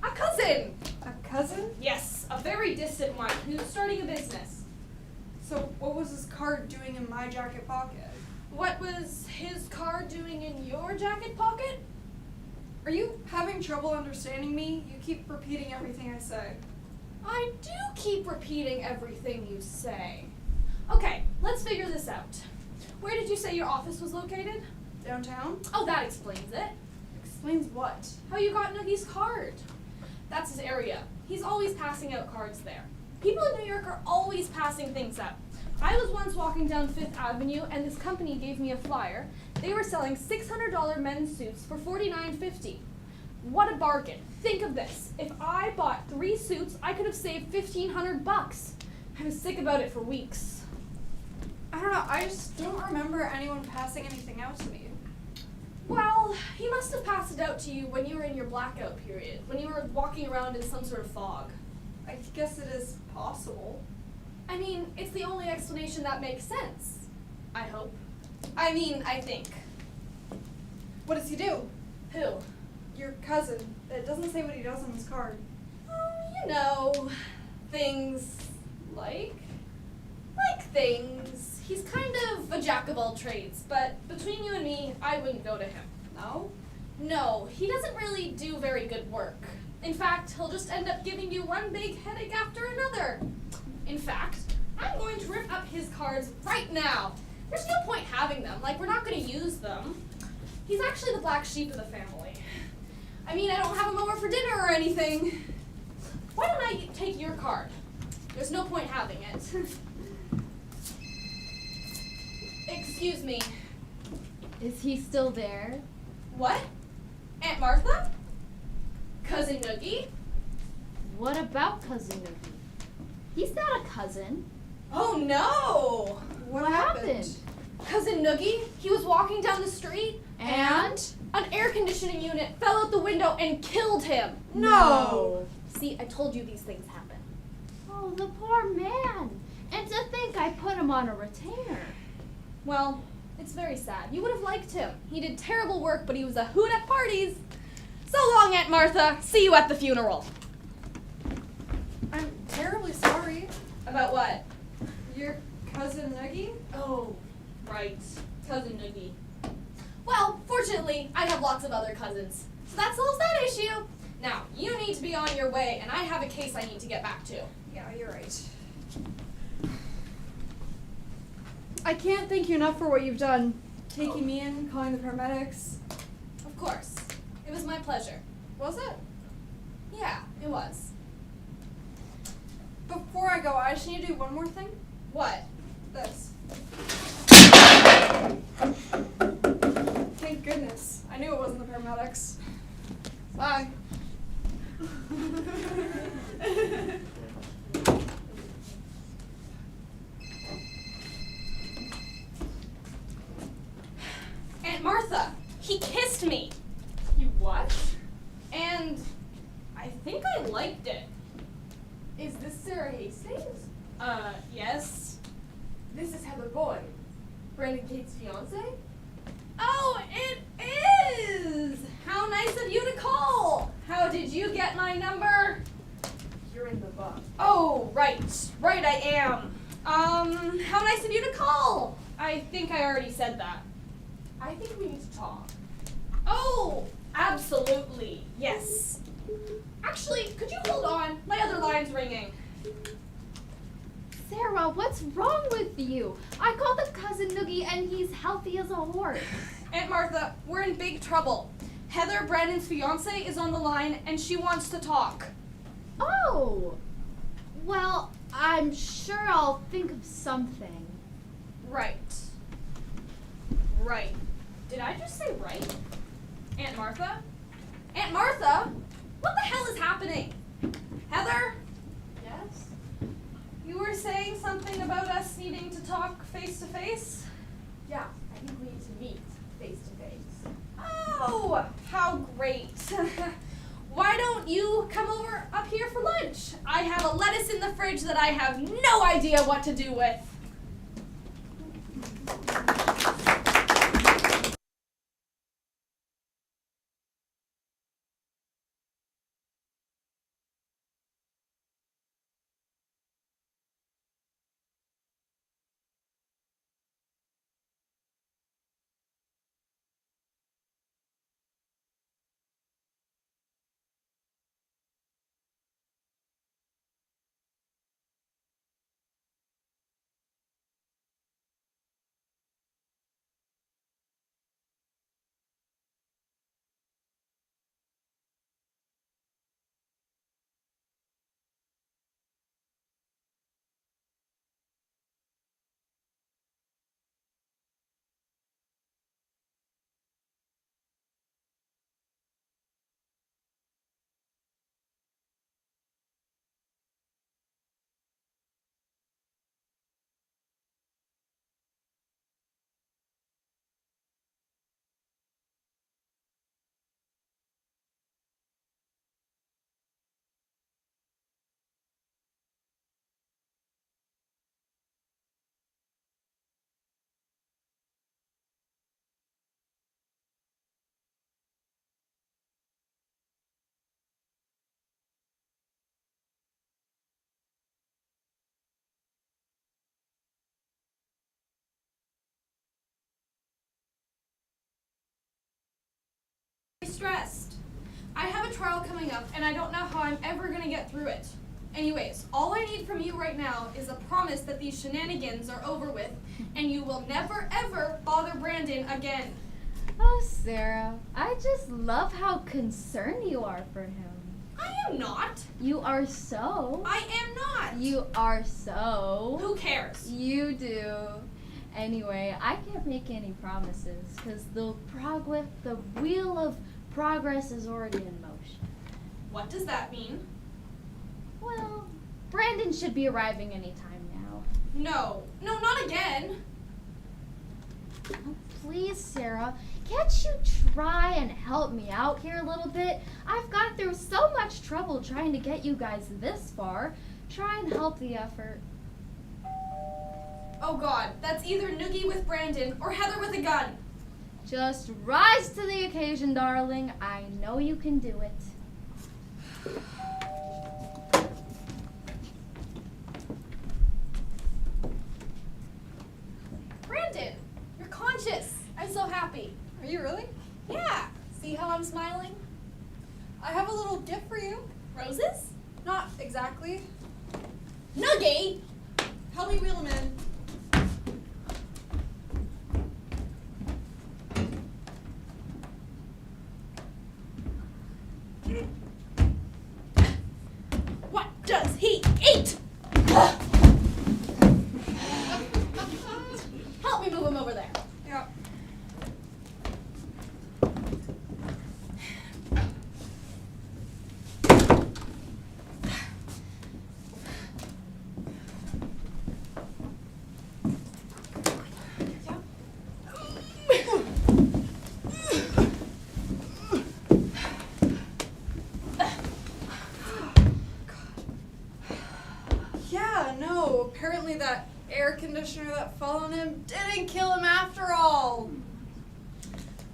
cousin. A cousin? Yes, a very distant one who's starting a business. So what was his card doing in my jacket pocket? What was his card doing in your jacket pocket? Are you having trouble understanding me? You keep repeating everything I say. I do keep repeating everything you say. Okay, let's figure this out. Where did you say your office was located? Downtown? Oh, that explains it. Explains what? How you got Noogie's card. That's his area. He's always passing out cards there. People in New York are always passing things out. I was once walking down 5th Avenue and this company gave me a flyer. They were selling $600 men's suits for $49.50. What a bargain. Think of this. If I bought 3 suits, I could have saved $1,500. I was sick about it for weeks. I don't know, I just don't remember anyone passing anything out to me. Well, he must have passed it out to you when you were in your blackout period, when you were walking around in some sort of fog. I guess it is possible. I mean, it's the only explanation that makes sense. I hope. I think. What does he do? Who? Your cousin. It doesn't say what he does on his card. Oh, things like things. He's kind of a jack of all trades, but between you and me, I wouldn't go to him. No? No, he doesn't really do very good work. In fact, he'll just end up giving you one big headache after another. In fact, I'm going to rip up his cards right now. There's no point having them, like we're not going to use them. He's actually the black sheep of the family. I mean, I don't have him over for dinner or anything. Why don't I take your card? There's no point having it. Excuse me. Is he still there? What? Aunt Martha? Cousin Noogie? What about Cousin Noogie? He's not a cousin. Oh no! What happened? Cousin Noogie, he was walking down the street And? an air conditioning unit fell out the window and killed him. No! See, I told you these things happen. Oh, the poor man. And to think I put him on a retainer. Well, it's very sad. You would have liked him. He did terrible work, but he was a hoot at parties. So long, Aunt Martha. See you at the funeral. I'm terribly sorry. About what? Your cousin Noogie? Oh, right. Cousin Noogie. Well, fortunately, I have lots of other cousins. So that solves that issue. Now, you need to be on your way, and I have a case I need to get back to. Yeah, you're right. I can't thank you enough for what you've done. Taking me in, calling the paramedics. Of course. It was my pleasure. Was it? Yeah, it was. Before I go, I just need to do one more thing. What? This. Thank goodness. I knew it wasn't the paramedics. Bye. Aunt Martha, he kissed me. You what? And I think I liked it. Is this Sarah Hastings? Yes. This is Heather Boyd, Brandon Cade's fiance. Oh, it is! How nice of you to call! How did you get my number? You're in the book. Oh, right. Right, I am. How nice of you to call! I think I already said that. I think we need to talk. Oh, absolutely. Yes. Actually, could you hold on? My other line's ringing. Sarah, what's wrong with you? I called the cousin Noogie and he's healthy as a horse. Aunt Martha, we're in big trouble. Heather, Brandon's fiance, is on the line and she wants to talk. Oh, well, I'm sure I'll think of something. Right. Right. Did I just say right? Aunt Martha? Aunt Martha? What the hell is happening? Heather? Yes? You were saying something about us needing to talk face to face? Yeah, I think we need to meet face to face. Oh, how great. Why don't you come over up here for lunch? I have a lettuce in the fridge that I have no idea what to do with. Stressed. I have a trial coming up and I don't know how I'm ever gonna get through it. Anyways, all I need from you right now is a promise that these shenanigans are over with and you will never ever bother Brandon again. Oh, Sarah, I just love how concerned you are for him. I am not. You are so. I am not. You are so. Who cares? You do. Anyway, I can't make any promises because the wheel of progress is already in motion. What does that mean? Well, Brandon should be arriving anytime now. No, not again. Oh, please, Sarah, can't you try and help me out here a little bit? I've gone through so much trouble trying to get you guys this far. Try and help the effort. Oh God, that's either Noogie with Brandon or Heather with a gun. Just rise to the occasion, darling. I know you can do it. Brandon, you're conscious. I'm so happy. Are you really? Yeah. See how I'm smiling? I have a little dip Not exactly. Noogie! Help me wheel him in. What does he eat? Help me move him over there. Yeah. Yeah, no, apparently that air conditioner that fell on him didn't kill him after all.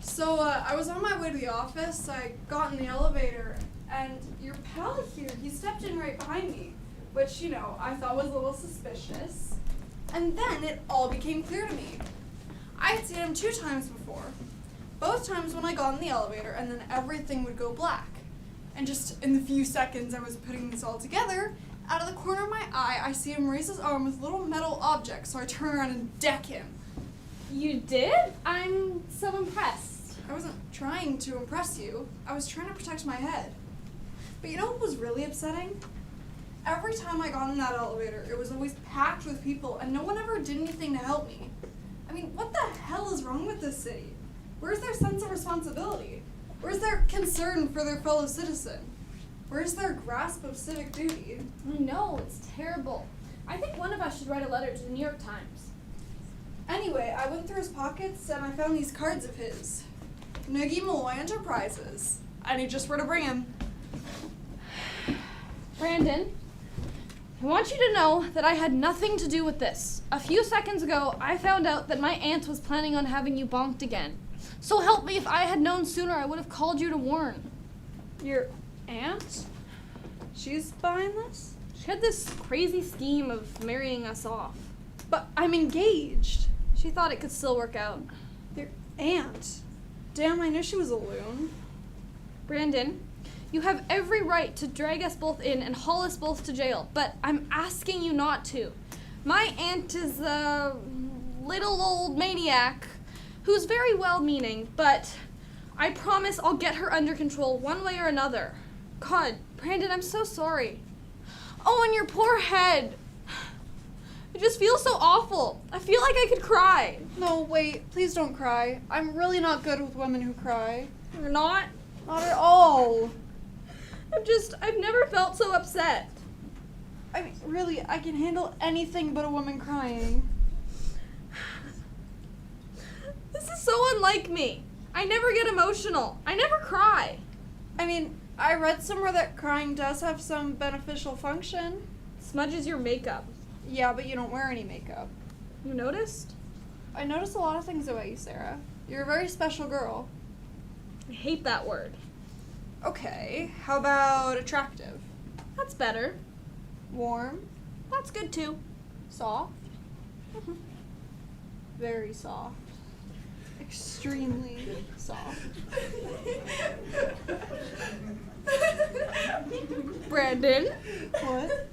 So, I was on my way to the office, I got in the elevator, and your pal here, he stepped in right behind me, which, you know, I thought was a little suspicious. And then it all became clear to me. I had seen him 2 times before. Both times when I got in the elevator, and then everything would go black. And just in the few seconds I was putting this all together, out of the corner of my eye, I see him raise his arm with a little metal object, so I turn around and deck him. You did? I'm so impressed. I wasn't trying to impress you. I was trying to protect my head. But you know what was really upsetting? Every time I got in that elevator, it was always packed with people, and no one ever did anything to help me. I mean, what the hell is wrong with this city? Where's their sense of responsibility? Where's their concern for their fellow citizen? Where's their grasp of civic duty? I know, it's terrible. I think one of us should write a letter to the New York Times. Anyway, I went through his pockets and I found these cards of his. Noogie Malloy Enterprises. I knew just where to bring him. Brandon, I want you to know that I had nothing to do with this. A few seconds ago, I found out that my aunt was planning on having you bonked again. So help me, if I had known sooner, I would have called you to warn. Your aunt? She's behind this? She had this crazy scheme of marrying us off. But I'm engaged. She thought it could still work out. Your aunt? Damn, I knew she was a loon. Brandon, you have every right to drag us both in and haul us both to jail, but I'm asking you not to. My aunt is a little old maniac who's very well-meaning, but I promise I'll get her under control one way or another. God, Brandon, I'm so sorry. Oh, and your poor head. It just feels so awful. I feel like I could cry. No, wait, please don't cry. I'm really not good with women who cry. You're not? Not at all. I've never felt so upset. I mean, really, I can handle anything but a woman crying. This is so unlike me. I never get emotional. I never cry. I mean, I read somewhere that crying does have some beneficial function. Smudges your makeup. Yeah, but you don't wear any makeup. You noticed? I notice a lot of things about you, Sarah. You're a very special girl. I hate that word. Okay, how about attractive? That's better. Warm? That's good too. Soft? Very soft. Extremely soft. Brandon, What?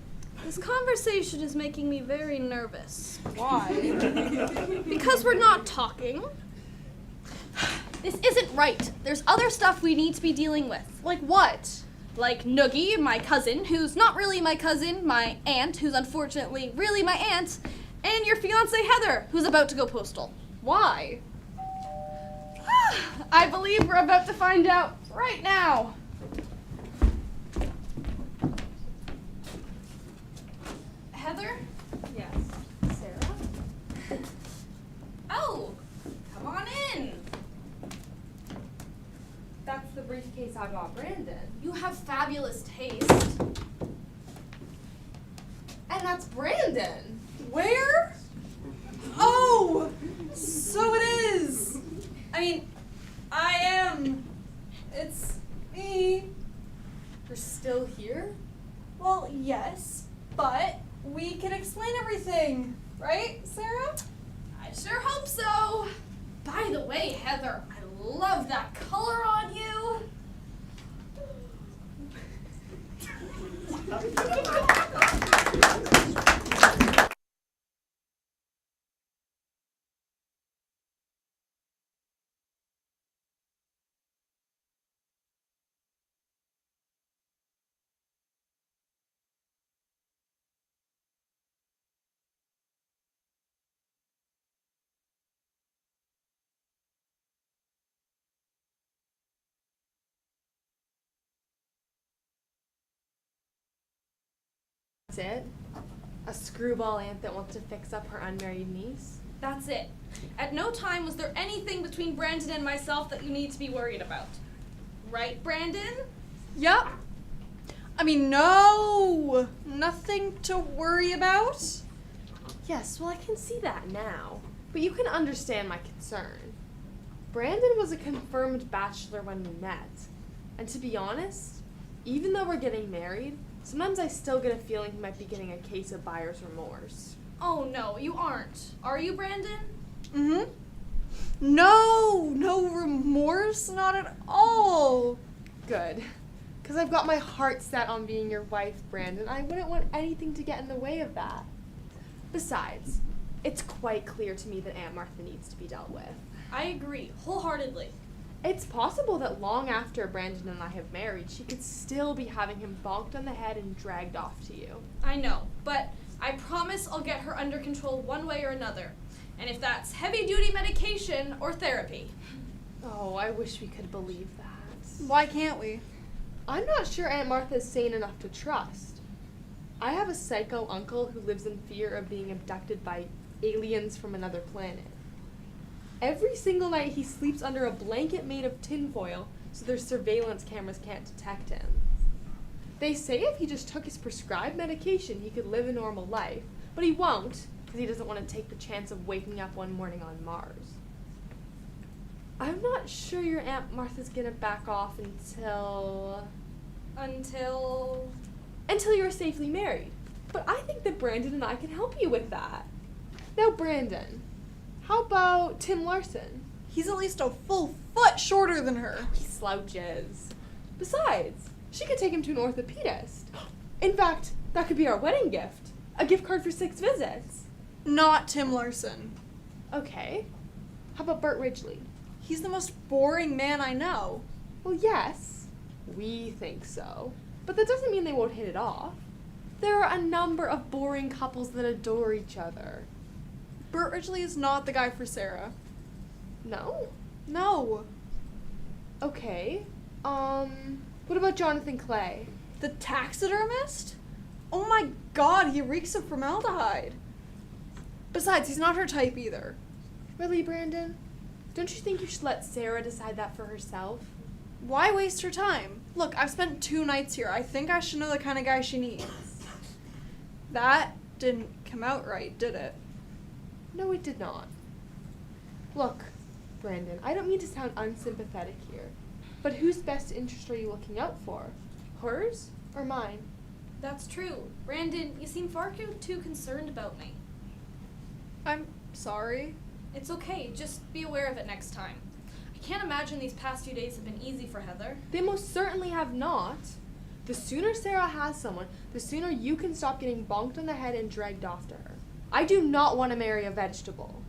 this conversation is making me very nervous. Why? Because we're not talking. This isn't right. There's other stuff we need to be dealing with. Like what? Like Noogie, my cousin, who's not really my cousin, my aunt, who's unfortunately really my aunt, and your fiancée Heather, who's about to go postal. Why? I believe we're about to find out right now. Heather? Yes. Sarah? Oh, come on in. That's the briefcase I got Brandon. You have fabulous taste. And that's Brandon. Where? Oh! So it is! I mean, I am. It's me. You're still here? Well, yes, but we can explain everything, right, Sarah? I sure hope so. By the way, Heather, I love that color on you. That's it? A screwball aunt that wants to fix up her unmarried niece? That's it. At no time was there anything between Brandon and myself that you need to be worried about. Right, Brandon? Yup. I mean, no, nothing to worry about. Yes, well, I can see that now. But you can understand my concern. Brandon was a confirmed bachelor when we met. And to be honest, even though we're getting married, sometimes I still get a feeling he might be getting a case of buyer's remorse. Oh no, you aren't. Are you, Brandon? Mm-hmm. No remorse, not at all. Good. Because I've got my heart set on being your wife, Brandon. I wouldn't want anything to get in the way of that. Besides, it's quite clear to me that Aunt Martha needs to be dealt with. I agree, wholeheartedly. It's possible that long after Brandon and I have married, she could still be having him bonked on the head and dragged off to you. I know, but I promise I'll get her under control one way or another. And if that's heavy-duty medication or therapy. Oh, I wish we could believe that. Why can't we? I'm not sure Aunt Martha is sane enough to trust. I have a psycho uncle who lives in fear of being abducted by aliens from another planet. Every single night he sleeps under a blanket made of tinfoil so their surveillance cameras can't detect him. They say if he just took his prescribed medication he could live a normal life, but he won't because he doesn't want to take the chance of waking up one morning on Mars. I'm not sure your Aunt Martha's gonna back off until you're safely married. But I think that Brandon and I can help you with that. Now, Brandon, how about Tim Larson? He's at least a full foot shorter than her. He slouches. Besides, she could take him to an orthopedist. In fact, that could be our wedding gift. A gift card for 6 visits. Not Tim Larson. Okay. How about Bert Ridgely? He's the most boring man I know. Well, yes, we think so. But that doesn't mean they won't hit it off. There are a number of boring couples that adore each other. Bert Ridgely is not the guy for Sarah. No? No. Okay. What about Jonathan Clay? The taxidermist? Oh my god, he reeks of formaldehyde. Besides, he's not her type either. Really, Brandon? Don't you think you should let Sarah decide that for herself? Why waste her time? Look, I've spent 2 nights here. I think I should know the kind of guy she needs. That didn't come out right, did it? No, it did not. Look, Brandon, I don't mean to sound unsympathetic here, but whose best interest are you looking out for? Hers or mine? That's true. Brandon, you seem far too concerned about me. I'm sorry. It's okay, just be aware of it next time. I can't imagine these past few days have been easy for Heather. They most certainly have not. The sooner Sarah has someone, the sooner you can stop getting bonked on the head and dragged off to her. I do not want to marry a vegetable.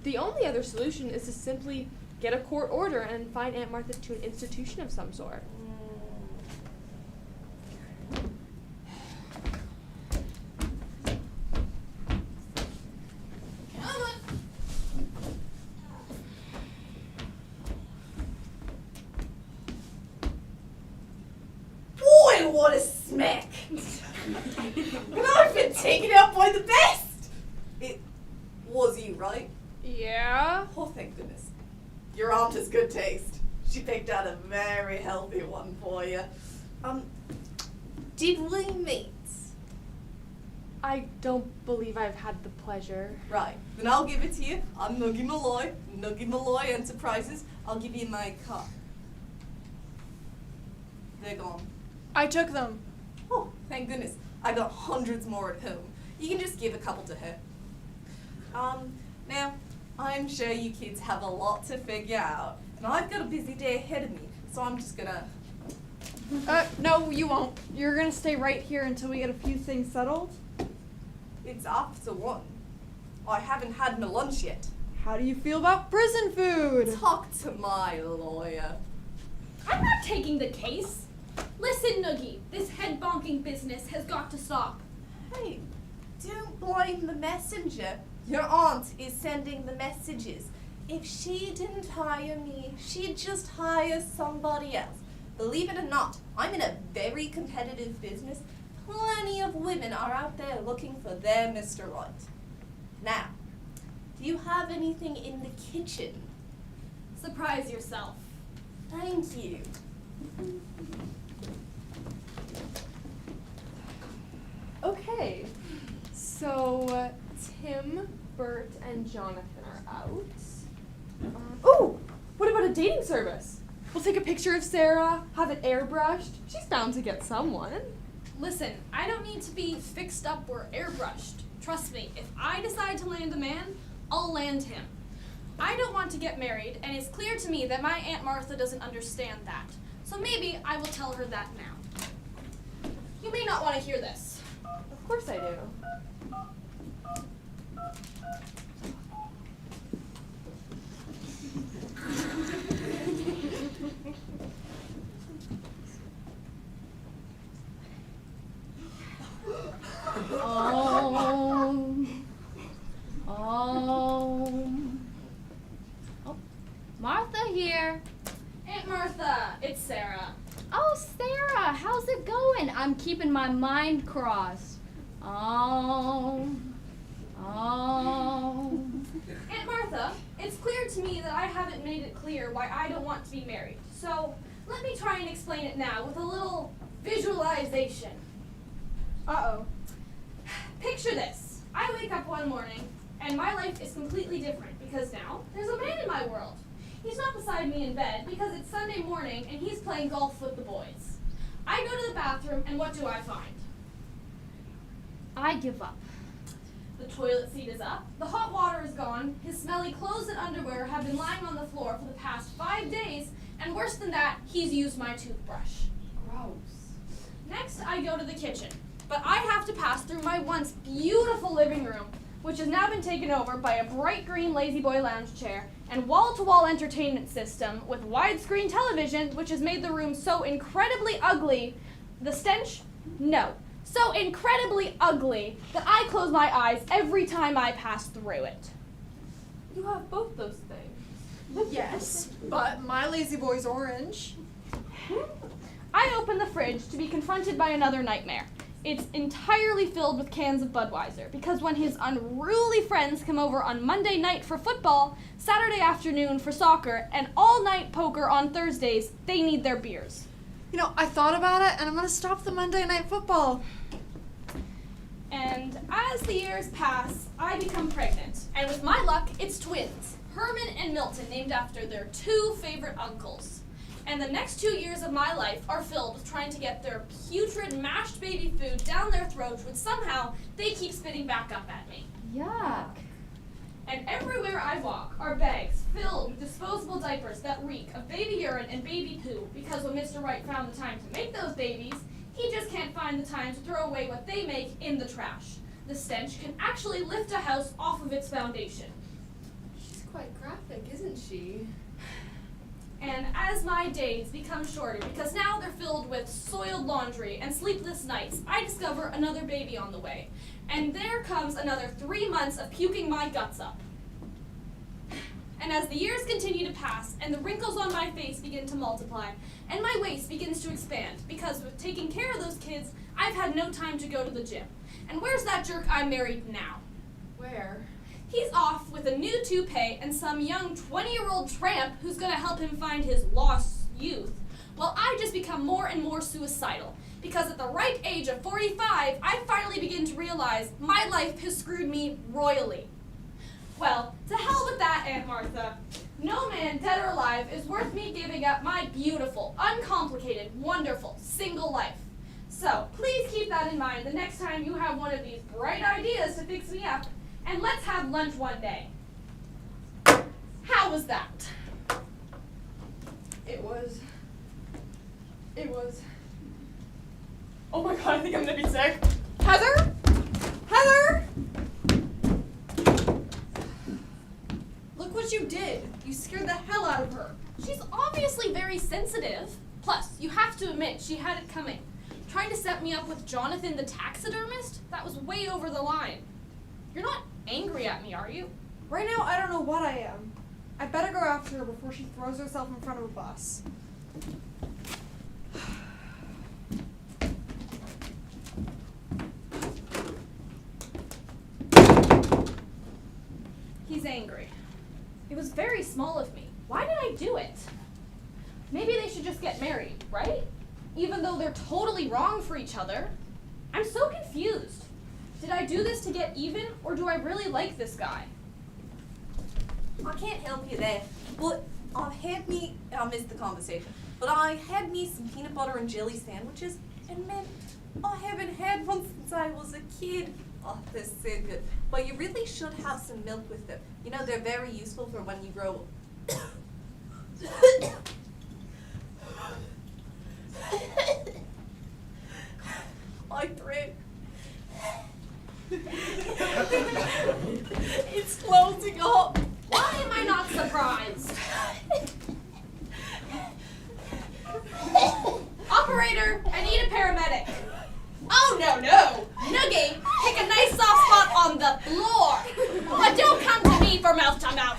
The only other solution is to simply get a court order and find Aunt Martha to an institution of some sort. Boy, what a smack! And I've been taken out by the best! It was you, right? Yeah? Oh, thank goodness. Your aunt has good taste. She picked out a very healthy one for you. Did we meet? I don't believe I've had the pleasure. Right, then I'll give it to you. I'm Nuggy Malloy Enterprises. I'll give you my card. They're gone. I took them. Oh, thank goodness. I got hundreds more at home. You can just give a couple to her. Now, I'm sure you kids have a lot to figure out, and I've got a busy day ahead of me, so I'm just gonna No, you won't. You're gonna stay right here until we get a few things settled. It's after 1. I haven't had my lunch yet. How do you feel about prison food? Talk to my lawyer. I'm not taking the case. Listen, Noogie, this head bonking business has got to stop. Hey, don't blame the messenger. Your aunt is sending the messages. If she didn't hire me, she'd just hire somebody else. Believe it or not, I'm in a very competitive business. Plenty of women are out there looking for their Mr. Right. Now, do you have anything in the kitchen? Surprise yourself. Thank you. Okay, so Tim, Bert, and Jonathan are out. Oh, what about a dating service? We'll take a picture of Sarah, have it airbrushed. She's bound to get someone. Listen, I don't need to be fixed up or airbrushed. Trust me, if I decide to land a man, I'll land him. I don't want to get married, and it's clear to me that my Aunt Martha doesn't understand that. So maybe I will tell her that now. You may not want to hear this. Of course I do. Oh, Martha here. Aunt Martha, it's Sarah. Oh, Sarah, how's it going? I'm keeping my mind crossed. Aunt Martha, it's clear to me that I haven't made it clear why I don't want to be married. So let me try and explain it now with a little visualization. Uh-oh. Picture this. I wake up one morning and my life is completely different because now there's a man in my world. He's not beside me in bed because it's Sunday morning and he's playing golf with the boys. I go to the bathroom and what do I find? I give up. The toilet seat is up, the hot water is gone, his smelly clothes and underwear have been lying on the floor for the past 5 days, and worse than that, he's used my toothbrush. Gross. Next, I go to the kitchen, but I have to pass through my once beautiful living room, which has now been taken over by a bright green Lazy Boy lounge chair and wall-to-wall entertainment system with widescreen television, which has made the room so incredibly ugly. The stench? No. So incredibly ugly that I close my eyes every time I pass through it. You have both those things. Yes, but my lazy boy's orange. I open the fridge to be confronted by another nightmare. It's entirely filled with cans of Budweiser because when his unruly friends come over on Monday night for football, Saturday afternoon for soccer, and all-night poker on Thursdays, they need their beers. You know, I thought about it, and I'm gonna stop the Monday night football. And as the years pass, I become pregnant. And with my luck, it's twins, Herman and Milton, named after their 2 favorite uncles. And the next 2 years of my life are filled with trying to get their putrid mashed baby food down their throats, which somehow they keep spitting back up at me. Yuck. And everywhere I walk are bags filled with disposable diapers that reek of baby urine and baby poo because when Mr. Wright found the time to make those babies, he just can't find the time to throw away what they make in the trash. The stench can actually lift a house off of its foundation. She's quite graphic, isn't she? And as my days become shorter, because now they're filled with soiled laundry and sleepless nights, I discover another baby on the way. And there comes another 3 months of puking my guts up. And as the years continue to pass, and the wrinkles on my face begin to multiply, and my waist begins to expand, because with taking care of those kids, I've had no time to go to the gym. And where's that jerk I married now? Where? He's off with a new toupee and some young 20-year-old tramp who's going to help him find his lost youth. Well, I just become more and more suicidal, because at the ripe age of 45, I finally begin to realize my life has screwed me royally. Well, to hell with that, Aunt Martha. No man, dead or alive, is worth me giving up my beautiful, uncomplicated, wonderful, single life. So, please keep that in mind the next time you have one of these bright ideas to fix me up, and let's have lunch one day. How was that? It was Oh my god, I think I'm gonna be sick. Heather? Heather? Look what you did. You scared the hell out of her. She's obviously very sensitive. Plus, you have to admit, she had it coming. Trying to set me up with Jonathan the taxidermist? That was way over the line. You're not angry at me, are you? Right now, I don't know what I am. I better go after her before she throws herself in front of a bus. He's angry. It was very small of me. Why did I do it? Maybe they should just get married, right? Even though they're totally wrong for each other. I'm so confused. Did I do this to get even, or do I really like this guy? I can't help you there, but I missed the conversation, but I had me some peanut butter and jelly sandwiches, and man, I haven't had one since I was a kid. Oh, they're so good. But you really should have some milk with them. You know, they're very useful for when you grow my throat. It's closing up. Why am I not surprised? Operator, I need a paramedic. Oh, no. Noogie, pick a nice soft spot on the floor. But don't come to me for mouth to mouth.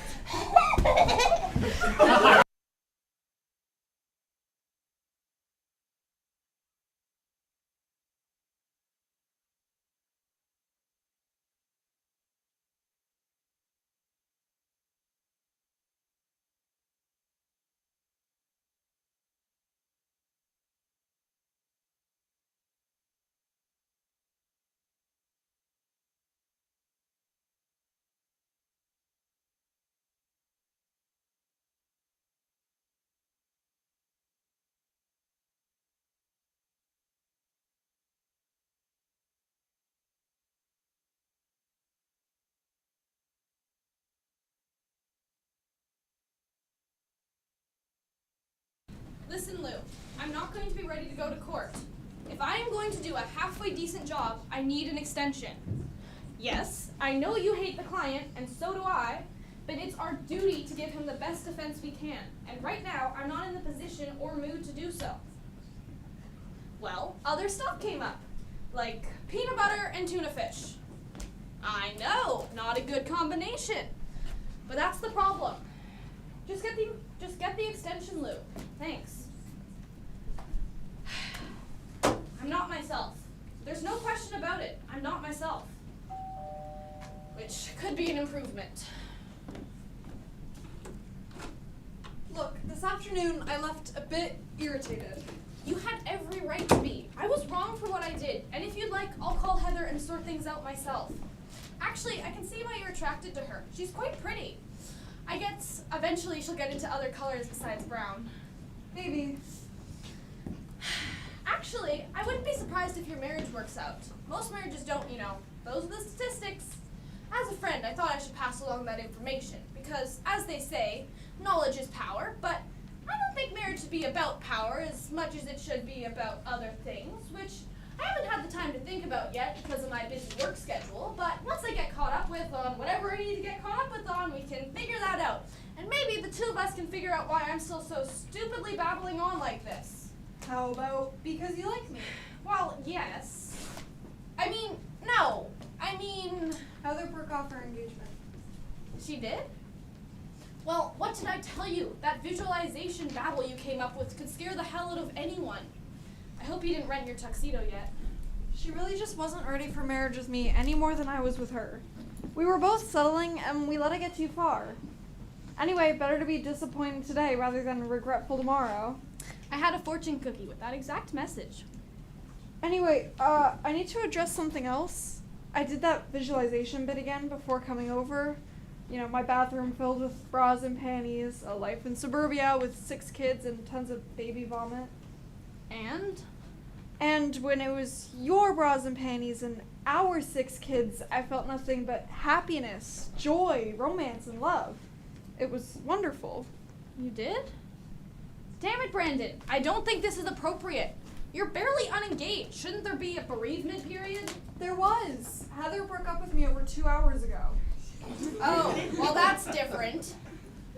Listen, Lou, I'm not going to be ready to go to court. If I am going to do a halfway decent job, I need an extension. Yes, I know you hate the client, and so do I, but it's our duty to give him the best defense we can, and right now, I'm not in the position or mood to do so. Well, other stuff came up, like peanut butter and tuna fish. I know, not a good combination, but that's the problem. Just get the extension, Lou. Thanks. I'm not myself. There's no question about it. I'm not myself. Which could be an improvement. Look, this afternoon I left a bit irritated. You had every right to be. I was wrong for what I did, and if you'd like, I'll call Heather and sort things out myself. Actually, I can see why you're attracted to her. She's quite pretty. I guess eventually she'll get into other colors besides brown. Maybe. Actually, I wouldn't be surprised if your marriage works out. Most marriages don't, you know. Those are the statistics. As a friend, I thought I should pass along that information because, as they say, knowledge is power, but I don't think marriage should be about power as much as it should be about other things, which I haven't had the time to think about yet because of my busy work schedule, but once I get caught up with on whatever I need to get caught up with on, we can figure that out. And maybe the two of us can figure out why I'm still so stupidly babbling on like this. How about because you like me? Well, yes. I mean, no. I mean... Heather broke off her engagement. She did? Well, what did I tell you? That visualization babble you came up with could scare the hell out of anyone. I hope you didn't rent your tuxedo yet. She really just wasn't ready for marriage with me any more than I was with her. We were both settling and we let it get too far. Anyway, better to be disappointed today rather than regretful tomorrow. I had a fortune cookie with that exact message. Anyway, I need to address something else. I did that visualization bit again before coming over. You know, my bathroom filled with bras and panties, a life in suburbia with 6 kids and tons of baby vomit. And? And when it was your bras and panties and our 6 kids, I felt nothing but happiness, joy, romance, and love. It was wonderful. You did? Damn it, Brandon. I don't think this is appropriate. You're barely unengaged. Shouldn't there be a bereavement period? There was. Heather broke up with me over 2 hours ago. Oh, well, that's different.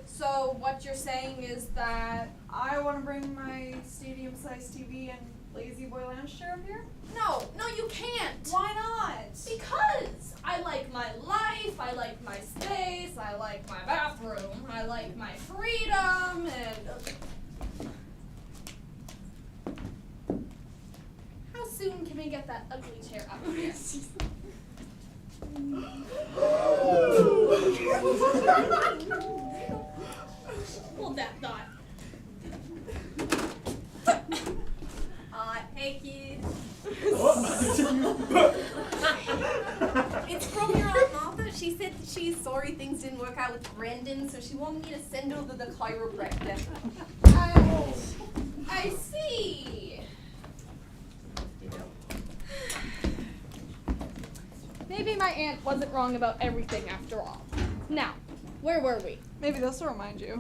So what you're saying is that... I want to bring my stadium-sized TV and lazy boy lounge chair up here. No, you can't. Why not? Because I like my life, I like my space, I like my bathroom, I like my freedom, and... How soon can we get that ugly chair up here? Hold that thought. Hey kids. It's from your Aunt Martha. She said that she's sorry things didn't work out with Brendan, so she wanted me to send her to the chiropractor. Oh, I see. Maybe my aunt wasn't wrong about everything after all. Now, where were we? Maybe this will remind you.